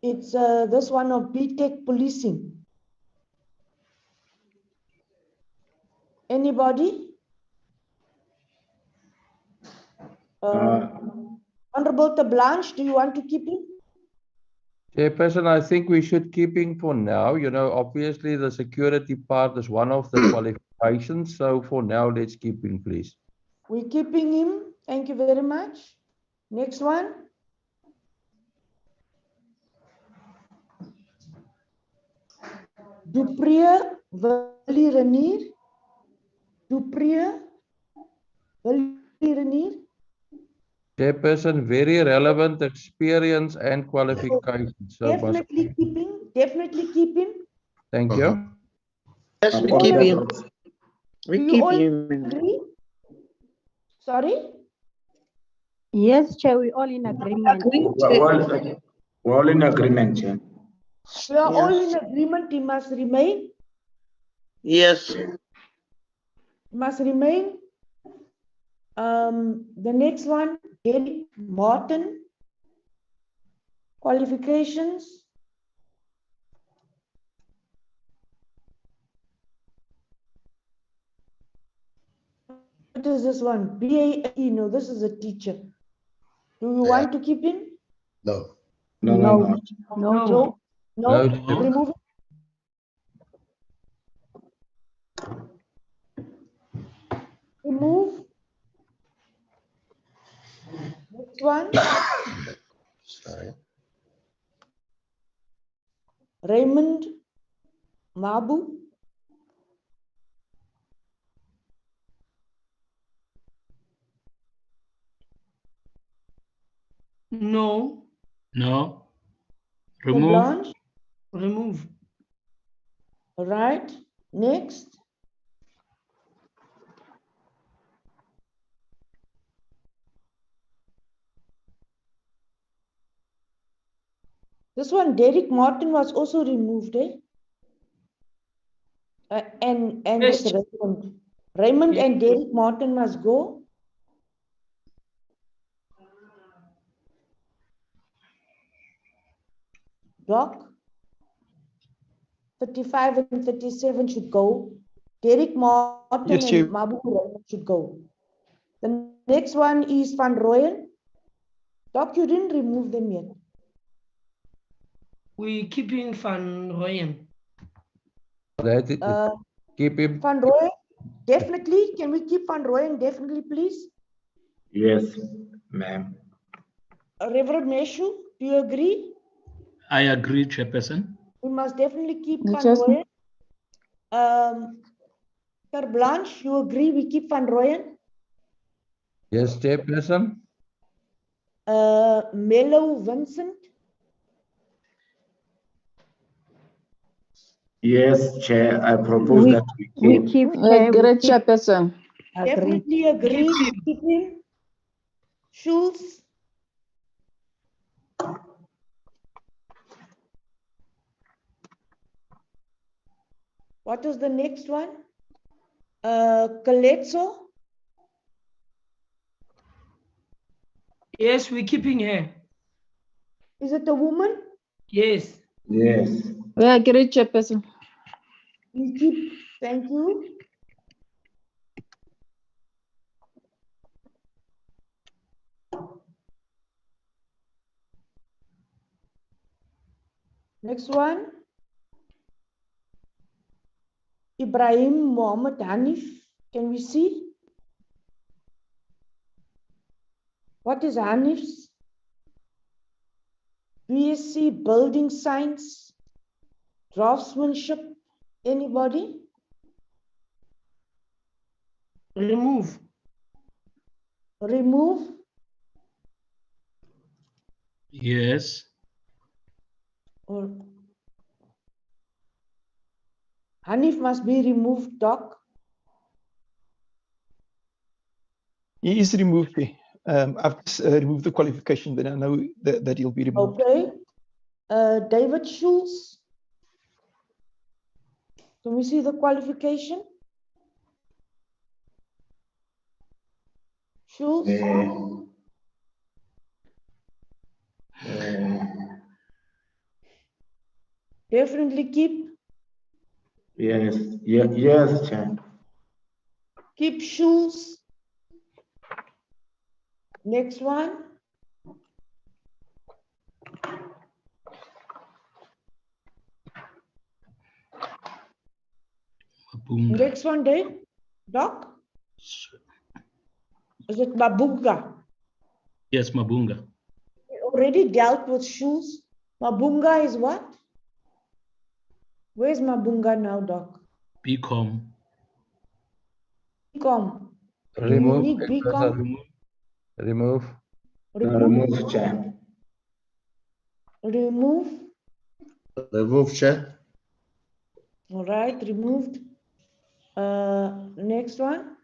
It's this one of BTech policing. Anybody? Honorable TERBLANCHE, do you want to keep him? Chairperson, I think we should keep him for now. You know, obviously the security part is one of the qualifications. So for now, let's keep him, please. We're keeping him. Thank you very much. Next one. Dupriya Vali Ranier. Dupriya Vali Ranier. Chairperson, very relevant experience and qualifications. So Definitely keeping. Definitely keeping. thank you. Yes, we keep him. Do We you keep all him. agree? Sorry? Yes, Chair, we all in agreement. We're all in agreement, Chair. We are all Yes. in agreement. He must remain. Yes. He must remain. The next one, Derek Martin. Qualifications. What is this one? BAE. No, this is a teacher. Do you want to keep him? No. No. No. No. Remove it. Remove. Next one. Sorry. Raymond Mabu. No. No. Remove. Blanche. Remove. All right. Next. This one, Derek Martin, was also removed, eh? And Yes. this Raymond. Raymond Yes. and Derek Martin must go. Doc. 35 and 37 should go. Derek Martin Yes, Chair. and Mabu should go. The next one is Van Rooyen. Doc, you didn't remove them yet. We keeping Van Rooyen. That it, keep him. Van Rooyen, definitely. Can we keep Van Rooyen definitely, please? Yes, ma'am. Reverend Meshu, do you agree? I agree, Chairperson. We must definitely keep You Van just- Rooyen. TERBLANCHE, you agree we keep Van Rooyen? Yes, Chairperson. Mello Vincent, Yes, Chair, I propose that we keep. Great Chairperson. definitely agree to keep him. Schultz, what is the next one? Caletso, Yes, we keeping her. is it a woman? Yes. Yes. We agree, Chairperson. We keep, thank you. Next one. Ibrahim Mohammed Hanif, can we see? What is Hanif's? BSc Building Science, Draftsmanship, anybody? Remove. Remove, Yes. or Hanif must be removed, Doc. He is removed there. I've just removed the qualification, then I know that he'll be removed. Okay. David Schultz. Can we see the qualification? Schultz, definitely keep. Yes, yes, Chair. Keep Schultz. Next one. Mabunga. Next one, Dave. Doc? Is it Mabunga? Yes, Mabunga. We already dealt with Schultz. Mabunga is what? Where's Mabunga now, Doc? BCom. BCom. Remove. need Chairperson. BCom? Remove. Remove, Chair. Remove. Remove, Chair. All right, removed. Next one.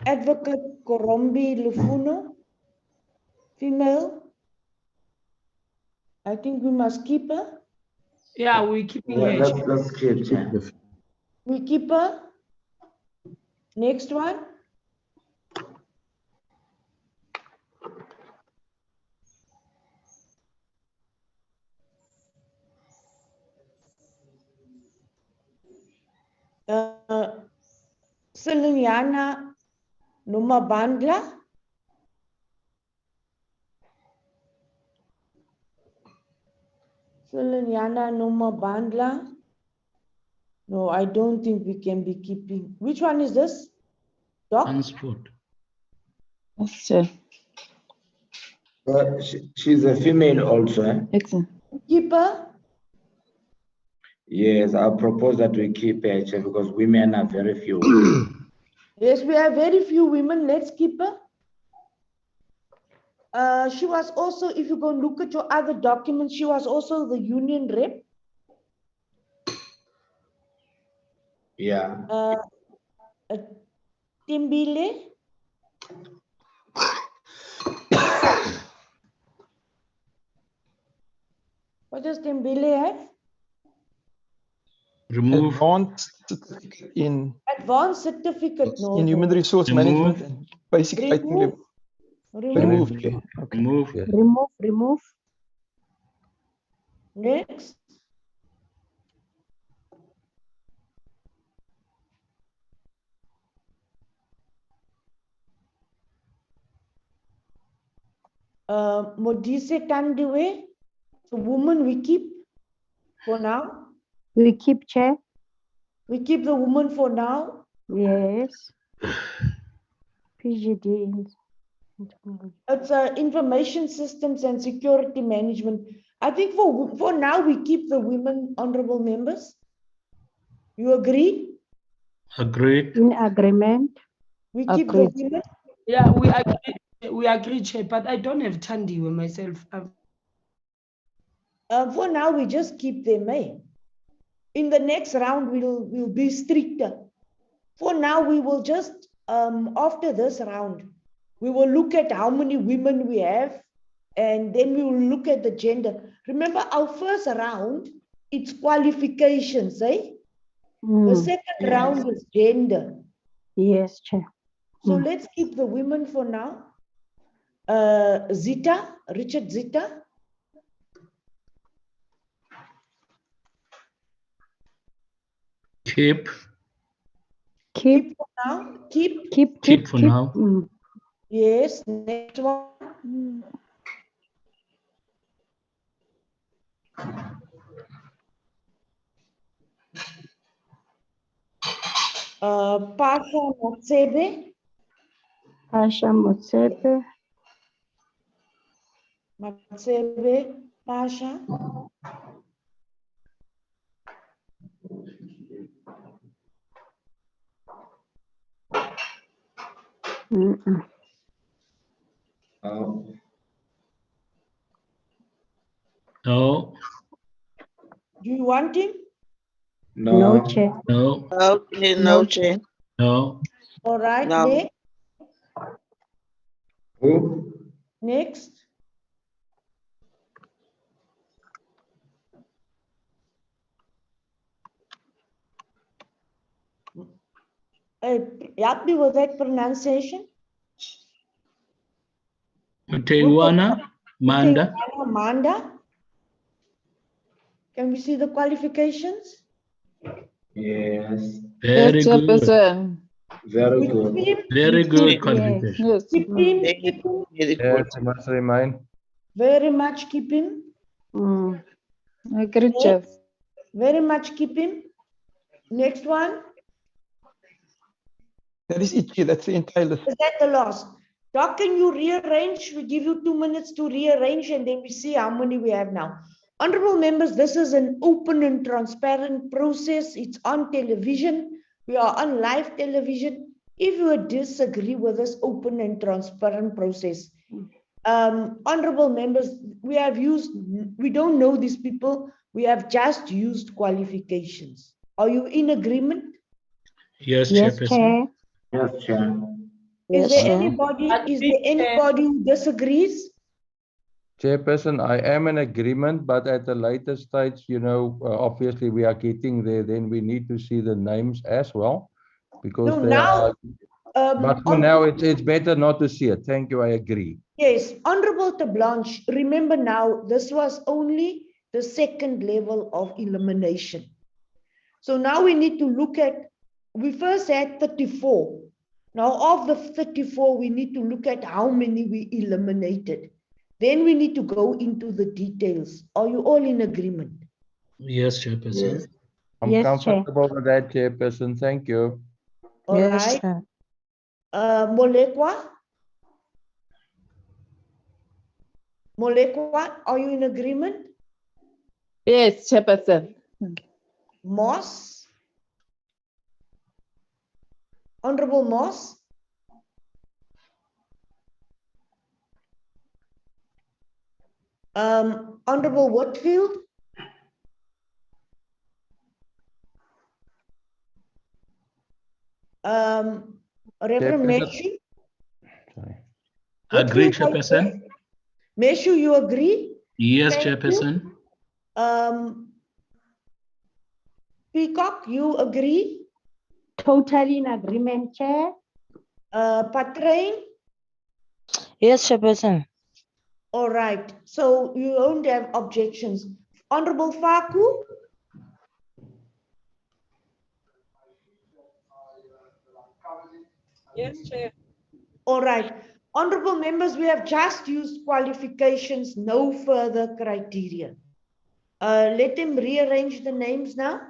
Advocate Korombi Lufuno, female. I think we must keep her. Yeah, we keeping Yeah, her. let's keep, Chair. We keep her. Next one. Siliana Numabandla. Siliana Numabandla. No, I don't think we can be keeping. Which one is this? Doc? Transport. Yes, Chair. She's a female also, eh? Excellent. Keep her. Yes, I propose that we keep her, Chair, because women are very few. Yes, we have very few women. Let's keep her. She was also, if you go look at your other documents, she was also the union rep. Yeah. Timbile. What does Timbile have? Remove. Advanced certificate in Advanced certificate. No. human resource Remove. management and basic IT Remove. level. Remove, Chair. Okay. Remove. Yes. Remove. Next. Modise Tandiwe, so woman we keep for now. We keep, Chair. We keep the woman for now. Yes. PGD. It's information systems and security management. I think for now we keep the women, honorable members. You agree? Agreed. In agreement. We keep Agreed. the women. Yeah, we agree, Chair, but I don't have Tandiwe myself. For now, we just keep them. In the next round, we'll be stricter. For now, we will just after this round, we will look at how many women we have, and then we will look at the gender. Remember, our first round, it's qualifications, eh? The second round is gender. Yes, Chair. So let's keep the women for now. Richard Zita. Keep. Keep for now. Keep for now. Yes, next one. Pasha Motsebe. Pasha Motsebe. Motsebe, Pasha. No. Do you want him? No, Chair. No. Okay, no, Chair. No. All right, No. next. Next. Help me with that pronunciation. Mtewana Manda. Manda. Can we see the qualifications? Yes. Very good. Chairperson. Very good. Very good qualification. Yes. Keep him, keep him. Yes, it must remain. Very much keep him. Agreed, Chair. Very much keep him. Next one. That is it, Chair. That's the entire list. Is that the last? Doc, can you rearrange? We give you 2 minutes to rearrange and then we see how many we have now. Honorable members, this is an open and transparent process. It's on television. We are on live television. If you disagree with this open and transparent process, honorable members, we don't know these people. We have just used qualifications. Are you in agreement? Yes, Yes, Chairperson. Chair. Yes, Chair. Yes, Is there Chair. anybody who disagrees? Chairperson, I am in agreement, but at a later stage, obviously we are getting there, then we need to see the names as well. Because No, there now, are, but for now it's better not to see it. Thank you, I agree. Yes, Honorable TERBLANCHE, remember now, this was only the second level of elimination. So now we need to look at, we first had 34. Now of the 34, we need to look at how many we eliminated. Then we need to go into the details. Are you all in agreement? Yes, Chairperson. Yes. I'm Yes, comfortable with that, Chairperson. Thank you. All Yes, right. Chair. Molekwa, are you in agreement? Yes, Chairperson. Moss? Honorable Moss? Honorable Whitfield? Reverend Meshu? Sorry. Agree, Chairperson. Meshu, you agree? Yes, Thank Chairperson. you. Peacock, you agree? Totally in agreement, Chair. Patrain? Yes, Chairperson. All right, so you don't have objections. Honorable Faku? Yes, Chair. All right. Honorable members, we have just used qualifications, no further criteria. Let them rearrange the names now.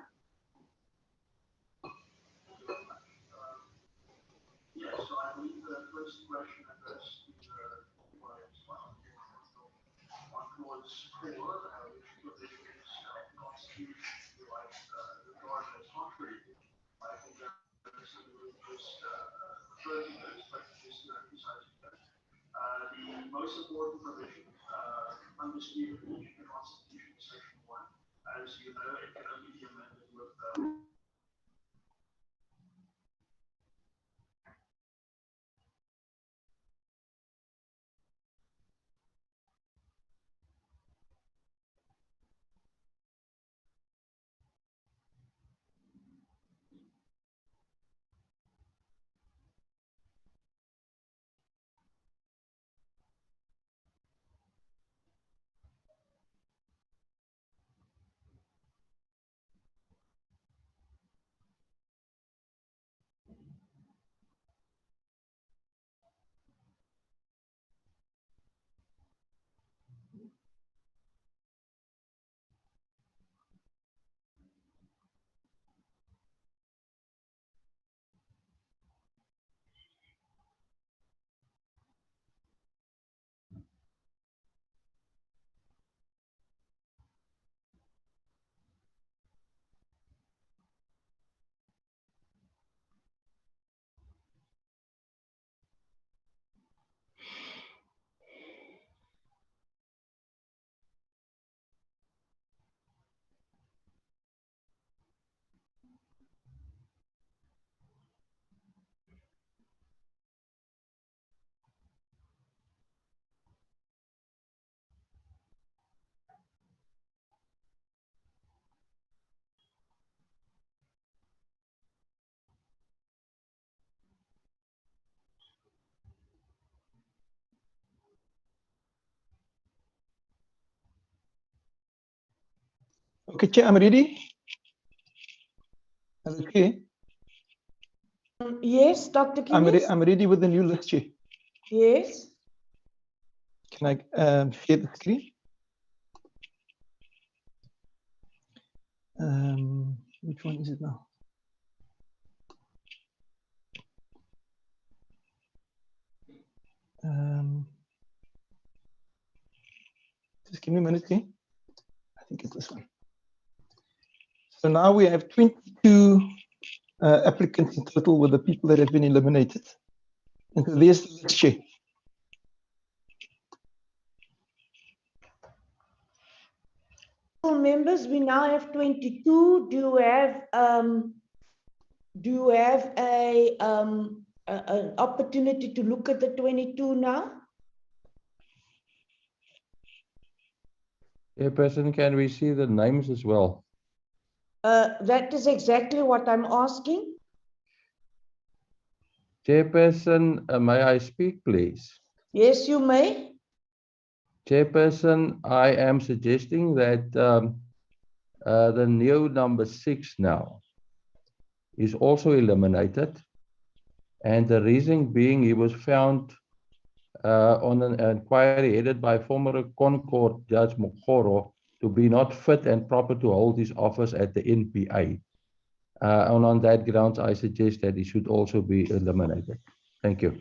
Okay, Chair, I'm ready. Okay. Yes, Dr. Kinis? I'm ready with the new list, Chair. Yes. Can I share the screen? Which one is it now? Just give me a minute, okay? I think it's this one. So now we have 22 applicants in total with the people that have been eliminated. And so there's the list, Chair. Members, we now have 22. Do you have an opportunity to look at the 22 now? Chairperson, can we see the names as well? That is exactly what I'm asking. Chairperson, may I speak, please? Yes, you may. Chairperson, I am suggesting that the new number 6 now is also eliminated. And the reason being he was found on an inquiry headed by former Concord Judge Mokgoro to be not fit and proper to hold his office at the NPA. And on that grounds, I suggest that he should also be eliminated. Thank you.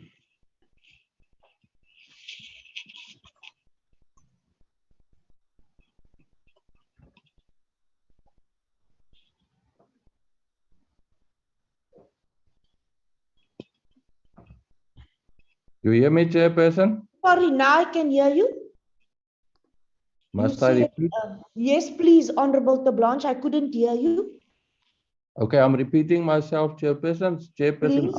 You hear me, Chairperson? Sorry, now I can hear you. Must I repeat? Yes, please, Honorable TERBLANCHE, I couldn't hear you. Okay, I'm repeating myself, Chairperson. Chairperson, Please.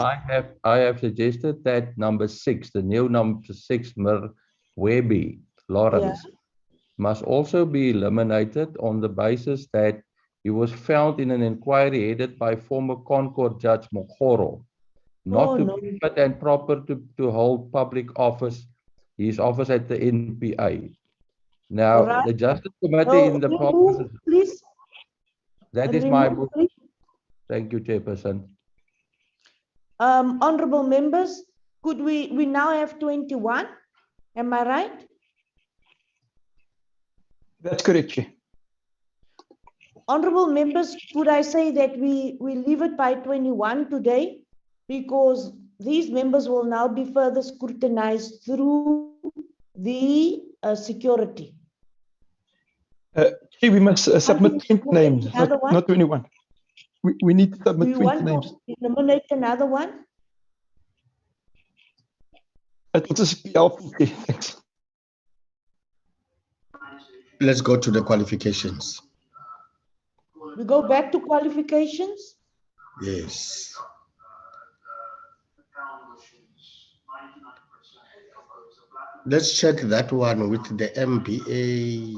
I have suggested that number 6, the new number 6, Mir Webby Lawrence, must also be eliminated on the basis that he was found in an inquiry headed by former Concord Judge Mokgoro, not to be fit and proper to hold public office his office at the NPA. Now, Right. the Justice Committee in the Remove, Parliament, please. that is my Remove, book. please. Thank you, Chairperson. Honorable members, could we now have 21? Am I right? That's correct, Chair. Honorable members, could I say that we leave it by 21 today? Because these members will now be further scrutinized through the security. Chair, we must submit 20 names, Another one? not 21. We need to Do submit you 20 want names. to nominate another one? It will just be helpful, Chair. Thanks. Let's go to the qualifications. We go back to qualifications? Yes. Let's check that one with the MBA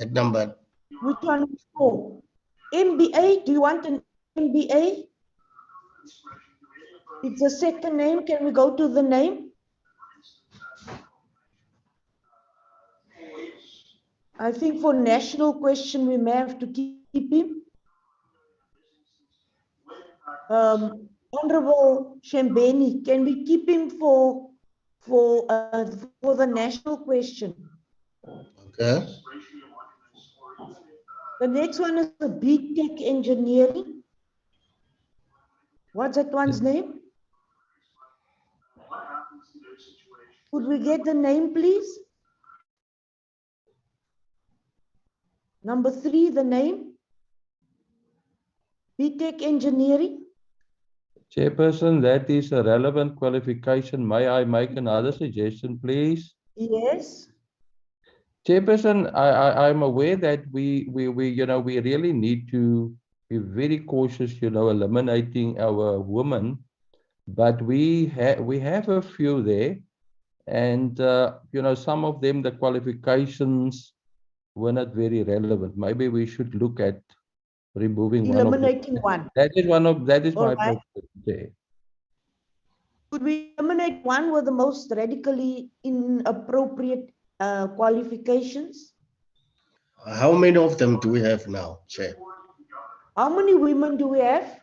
at number. Which one is for? MBA, do you want an MBA? It's a second name, can we go to the name? I think for national question, we may have to keep him. Honorable Shembeni, can we keep him for the national question? Okay. The next one is the BTech engineering. What's that one's name? Could we get the name, please? Number 3, the name. BTech engineering. Chairperson, that is a relevant qualification. May I make another suggestion, please? Yes. Chairperson, I'm aware that we really need to be very cautious, eliminating our women, but we have a few there, and some of them, the qualifications were not very relevant. Maybe we should look at removing Eliminating one. one. That is All my right. point there. Could we eliminate one with the most radically inappropriate qualifications? How many of them do we have now, Chair? How many women do we have?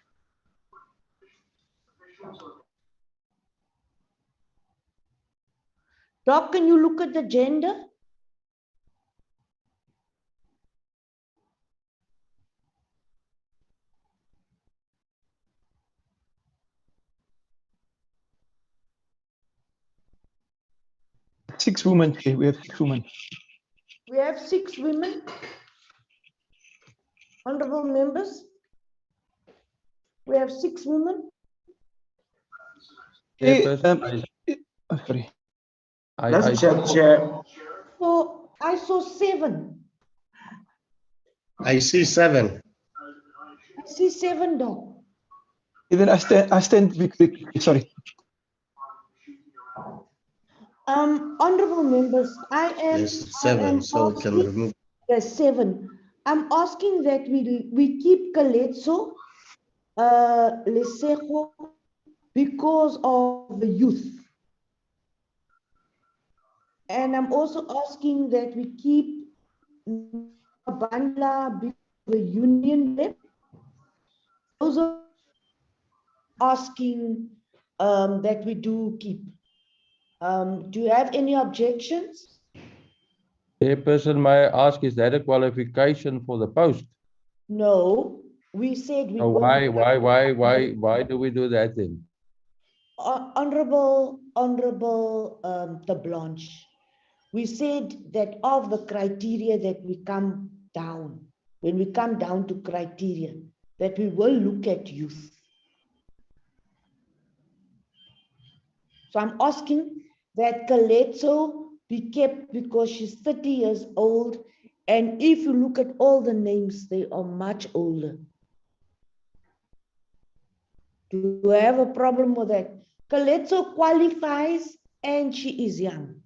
Doc, can you look at the gender? Six women, Chair. We have 6 women. We have 6 women. Honorable members, we have 6 women. Chairperson, Sorry. Let's check, Chair. So I saw 7. I see 7. I see 7, Doc. Then I stand to be corrected. Sorry. Honorable members, I am. Yes, 7. So we can remove. Yes, 7. I'm asking that we keep Kaletso, Lesego, because of the youth. And I'm also asking that we keep Bandla because of the union rep. Those are asking that we do keep. Do you have any objections? Chairperson, may I ask, is that a qualification for the post? No, we said we. Oh, why do we do that then? Honorable TERBLANCHE, we said that of the criteria that we come down, when we come down to criteria, that we will look at youth. So I'm asking that Kaletso be kept because she's 30 years old. And if you look at all the names, they are much older. Do you have a problem with that? Kaletso qualifies and she is young.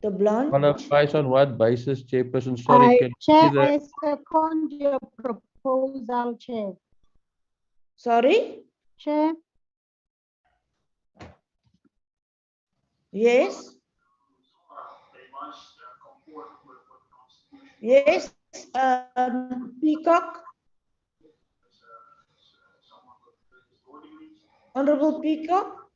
TERBLANCHE. Qualifies on what basis, Chairperson? Sorry, can Chair, you I second your proposal, Chair. Sorry? Chair, Yes. Yes, Peacock. Honorable Peacock.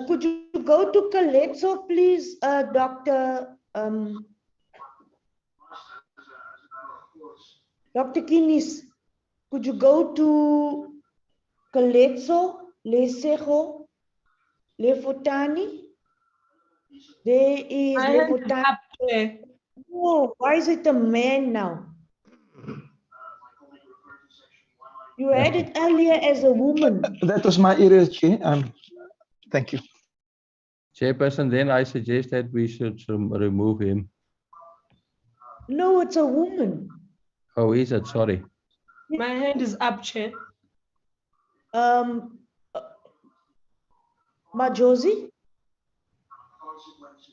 Could you go to Calypso, please, Dr. Dr. Kinis? Could you go to Calypso, Lesego, Lefotani? There is My hand is Lefotani. up there. Oh, why is it a man now? You had it earlier as a woman. That was my area, Chair. Thank you. Chairperson, then I suggest that we should remove him. No, it's a woman. Oh, is it? Sorry. My hand is up, Chair. Majosi?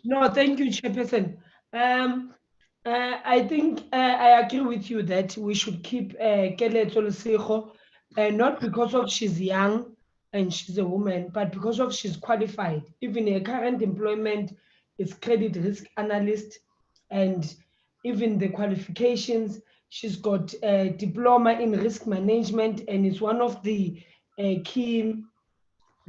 No, thank you, Chairperson. I think I agree with you that we should keep Keletso Lesego, not because of she's young and she's a woman, but because of she's qualified. Even her current employment is credit risk analyst, and even the qualifications, she's got a diploma in risk management, and is one of the key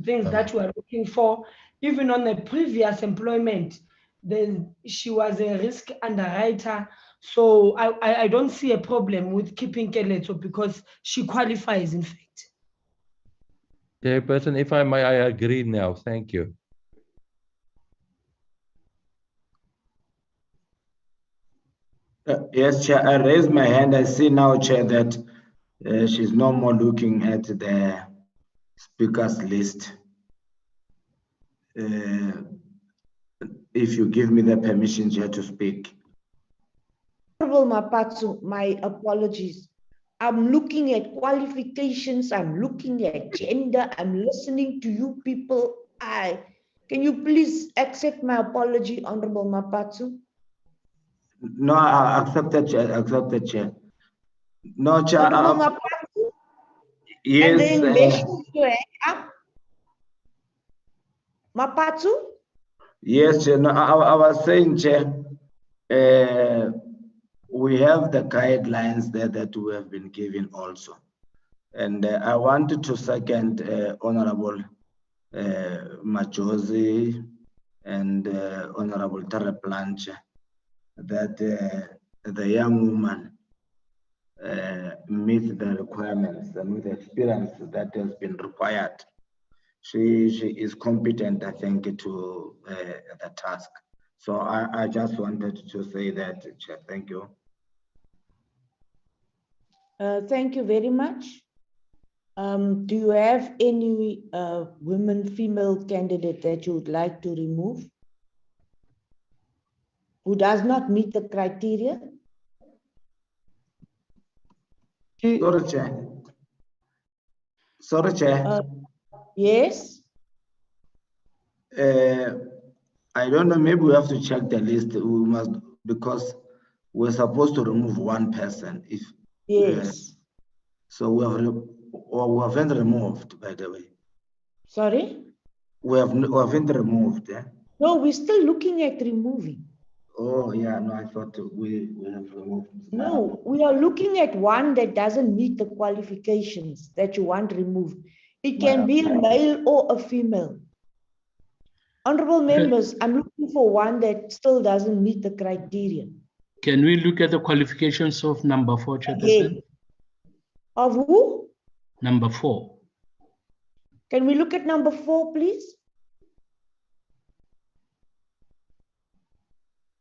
things that we are looking for. Even on the previous employment, then she was a risk underwriter. So I don't see a problem with keeping Keletso because she qualifies, in fact. Chairperson, if I may, I agree now. Thank you. Yes, Chair, I raised my hand. I see now, Chair, that she's no more looking at the speakers list. If you give me the permission, Chair, to speak. Honorable Maphatsoe, my apologies. I'm looking at qualifications, I'm looking at gender, I'm listening to you people. Can you please accept my apology, Honorable Maphatsoe? No, I accept that, Chair. Accept that, Chair. No, Chair. Honorable Maphatsoe? Yes. And then mention your hand up. Maphatsoe? Yes, Chair. No, I was saying, Chair, we have the guidelines there that we have been given also. And I wanted to second Honorable Majosi and Honorable TERBLANCHE that the young woman meets the requirements and with the experience that has been required. She is competent, I think, to the task. So I just wanted to say that, Chair. Thank you. Thank you very much. Do you have any women, female candidate that you would like to remove? Who does not meet the criteria? Sorry, Chair. Sorry, Chair. Yes. I don't know, maybe we have to check the list. We must, because we're supposed to remove one person. If yes. So we haven't removed, by the way. Sorry? We haven't removed. Yeah? No, we're still looking at removing. Oh, yeah, no, I thought we have removed. No, we are looking at one that doesn't meet the qualifications that you want removed. It can be a male or a female. Honorable members, I'm looking for one that still doesn't meet the criteria. Can we look at the qualifications of number 4, Chairperson? Of who? Number 4. Can we look at number 4, please?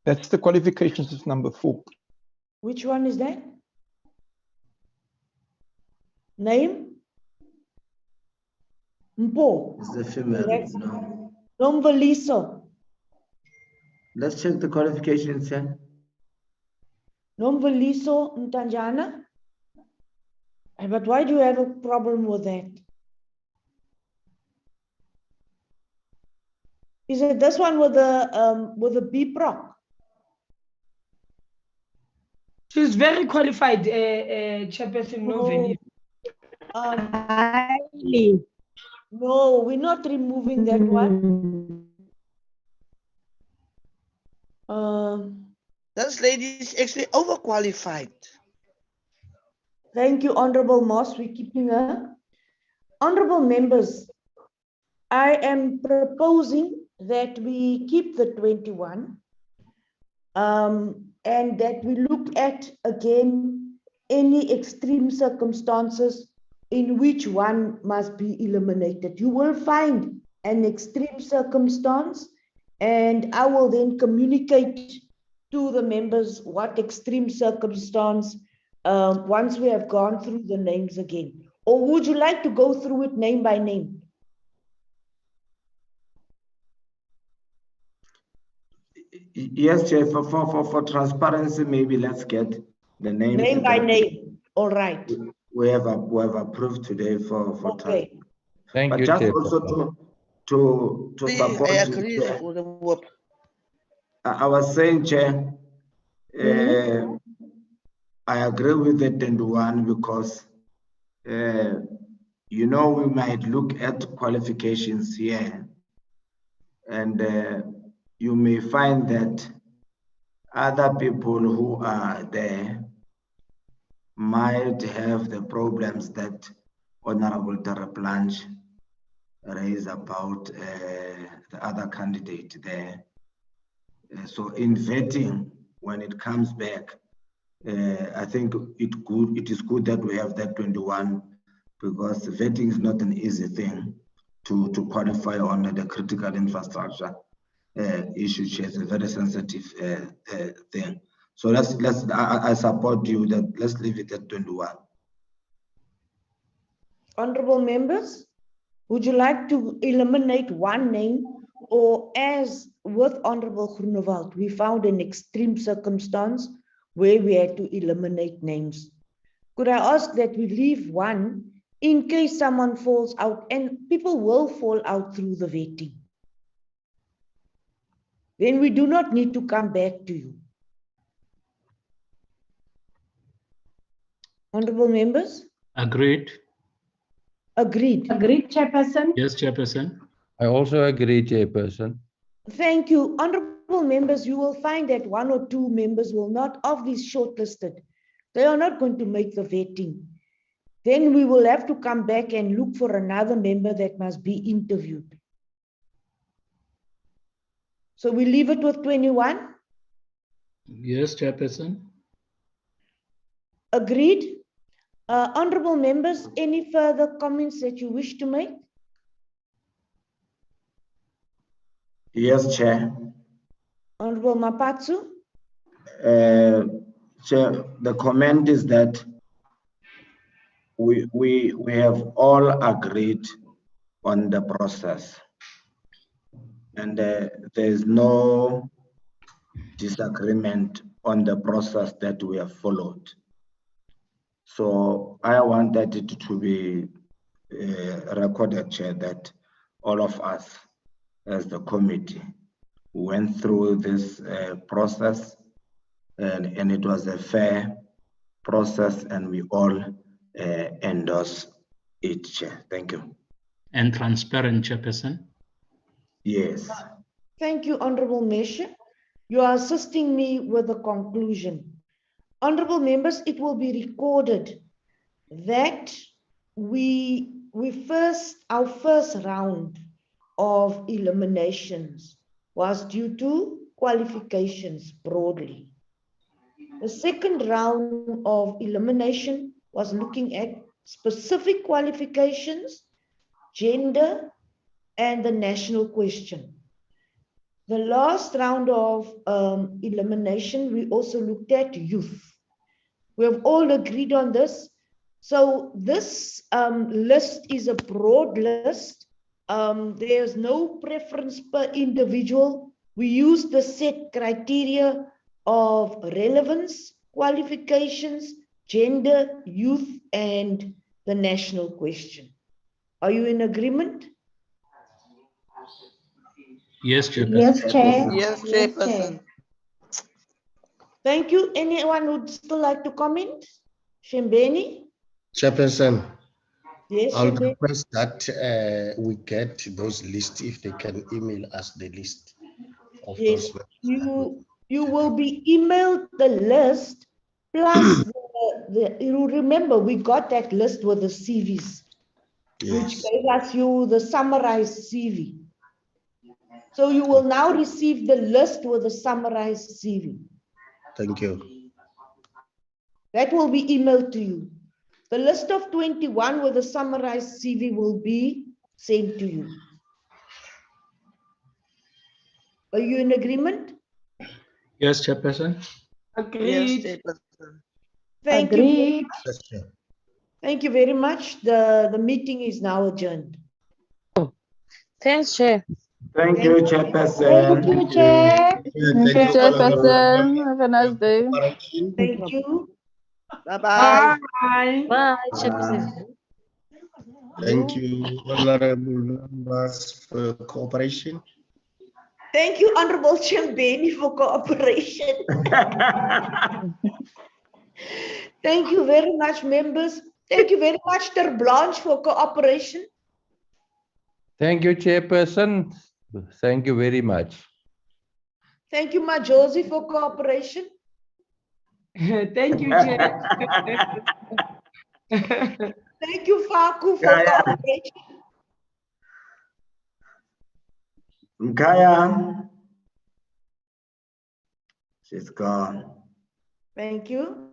That's the qualifications of number 4. Which one is that? Name? Mpo. It's the female. No. Nomveliso. Let's check the qualifications, yeah. Nomveliso Ntanjana. But why do you have a problem with that? Is it this one with the B-Proc? She's very qualified, Chairperson Noveli. Highly. No, we're not removing that one. This lady is actually overqualified. Thank you, Honorable Moss. We're keeping her. Honorable members, I am proposing that we keep the 21 and that we look at again any extreme circumstances in which one must be eliminated. You will find an extreme circumstance and I will then communicate to the members what extreme circumstance once we have gone through the names again. Or would you like to go through it name by name? Yes, Chair, for transparency, maybe let's get the names. Name by name, all right. We have approved today for okay. Thank you, just Chair. also to support I you, agree Chair. for the whoop. I was saying, Chair, I agree with the 21 because you know, we might look at qualifications here and you may find that other people who are there might have the problems that Honorable TERBLANCHE raised about the other candidate there. So in vetting, when it comes back, I think it is good that we have that 21 because vetting is not an easy thing to qualify under the critical infrastructure issue. It's a very sensitive thing. So I support you that let's leave it at 21. Honorable members, would you like to eliminate one name, or as with Honorable Groenewald, we found an extreme circumstance where we had to eliminate names? Could I ask that we leave one in case someone falls out, and people will fall out through the vetting? Then we do not need to come back to you. Honorable members? Agreed. Agreed. Agreed, Chairperson. Yes, Chairperson. I also agree, Chairperson. Thank you. Honorable members, you will find that one or two members will not, of these shortlisted, they are not going to make the vetting. Then we will have to come back and look for another member that must be interviewed. So we leave it with 21? Yes, Chairperson. Agreed. Honorable members, any further comments that you wish to make? Yes, Chair. Honorable Maphatsoe? Chair, the comment is that we have all agreed on the process, and there is no disagreement on the process that we have followed. So I wanted it to be recorded, Chair, that all of us as the committee went through this process and it was a fair process and we all endorse it, Chair. Thank you. And transparent, Chairperson. Yes. Thank you, Honorable Mesha. You are assisting me with the conclusion. Honorable members, it will be recorded that our first round of eliminations was due to qualifications broadly. The second round of elimination was looking at specific qualifications, gender, and the national question. The last round of elimination, we also looked at youth. We have all agreed on this. So this list is a broad list. There's no preference per individual. We use the set criteria of relevance, qualifications, gender, youth, and the national question. Are you in agreement? Yes, Chairperson. Yes, Chair. Yes, Chairperson. Thank you. Anyone would still like to comment? Shembeni? Chairperson, Yes, I'll Chair. request that we get those lists if they can email us the list of Yes, those. you will be emailed the list plus you remember we got that list with the CVs, which Yes. gave us you the summarized CV. So you will now receive the list with the summarized CV. Thank you. That will be emailed to you. The list of 21 with the summarized CV will be sent to you. Are you in agreement? Yes, Chairperson. Yes, Agreed. Chairperson. Thank you. Agreed. Yes, Chair. Thank you very much. The meeting is now adjourned. Thanks, Chair. Thank you, Thank Chairperson. you, Chair. Thank Thank you, you, honorable Chairperson. members Have a nice for day. cooperation. Thank you. Bye-bye. Bye. Bye, Chairperson. Thank you, honorable members, for your cooperation. Thank you, Honorable Chembeni, for cooperation. Thank you very much, members. Thank you very much, TERBLANCHE, for cooperation. Thank you, Chairperson. Thank you very much. Thank you, Majosi, for cooperation. Thank you, Chair. Thank you, Faku, for Kaya. cooperation. Mkaya. She's gone. Thank you.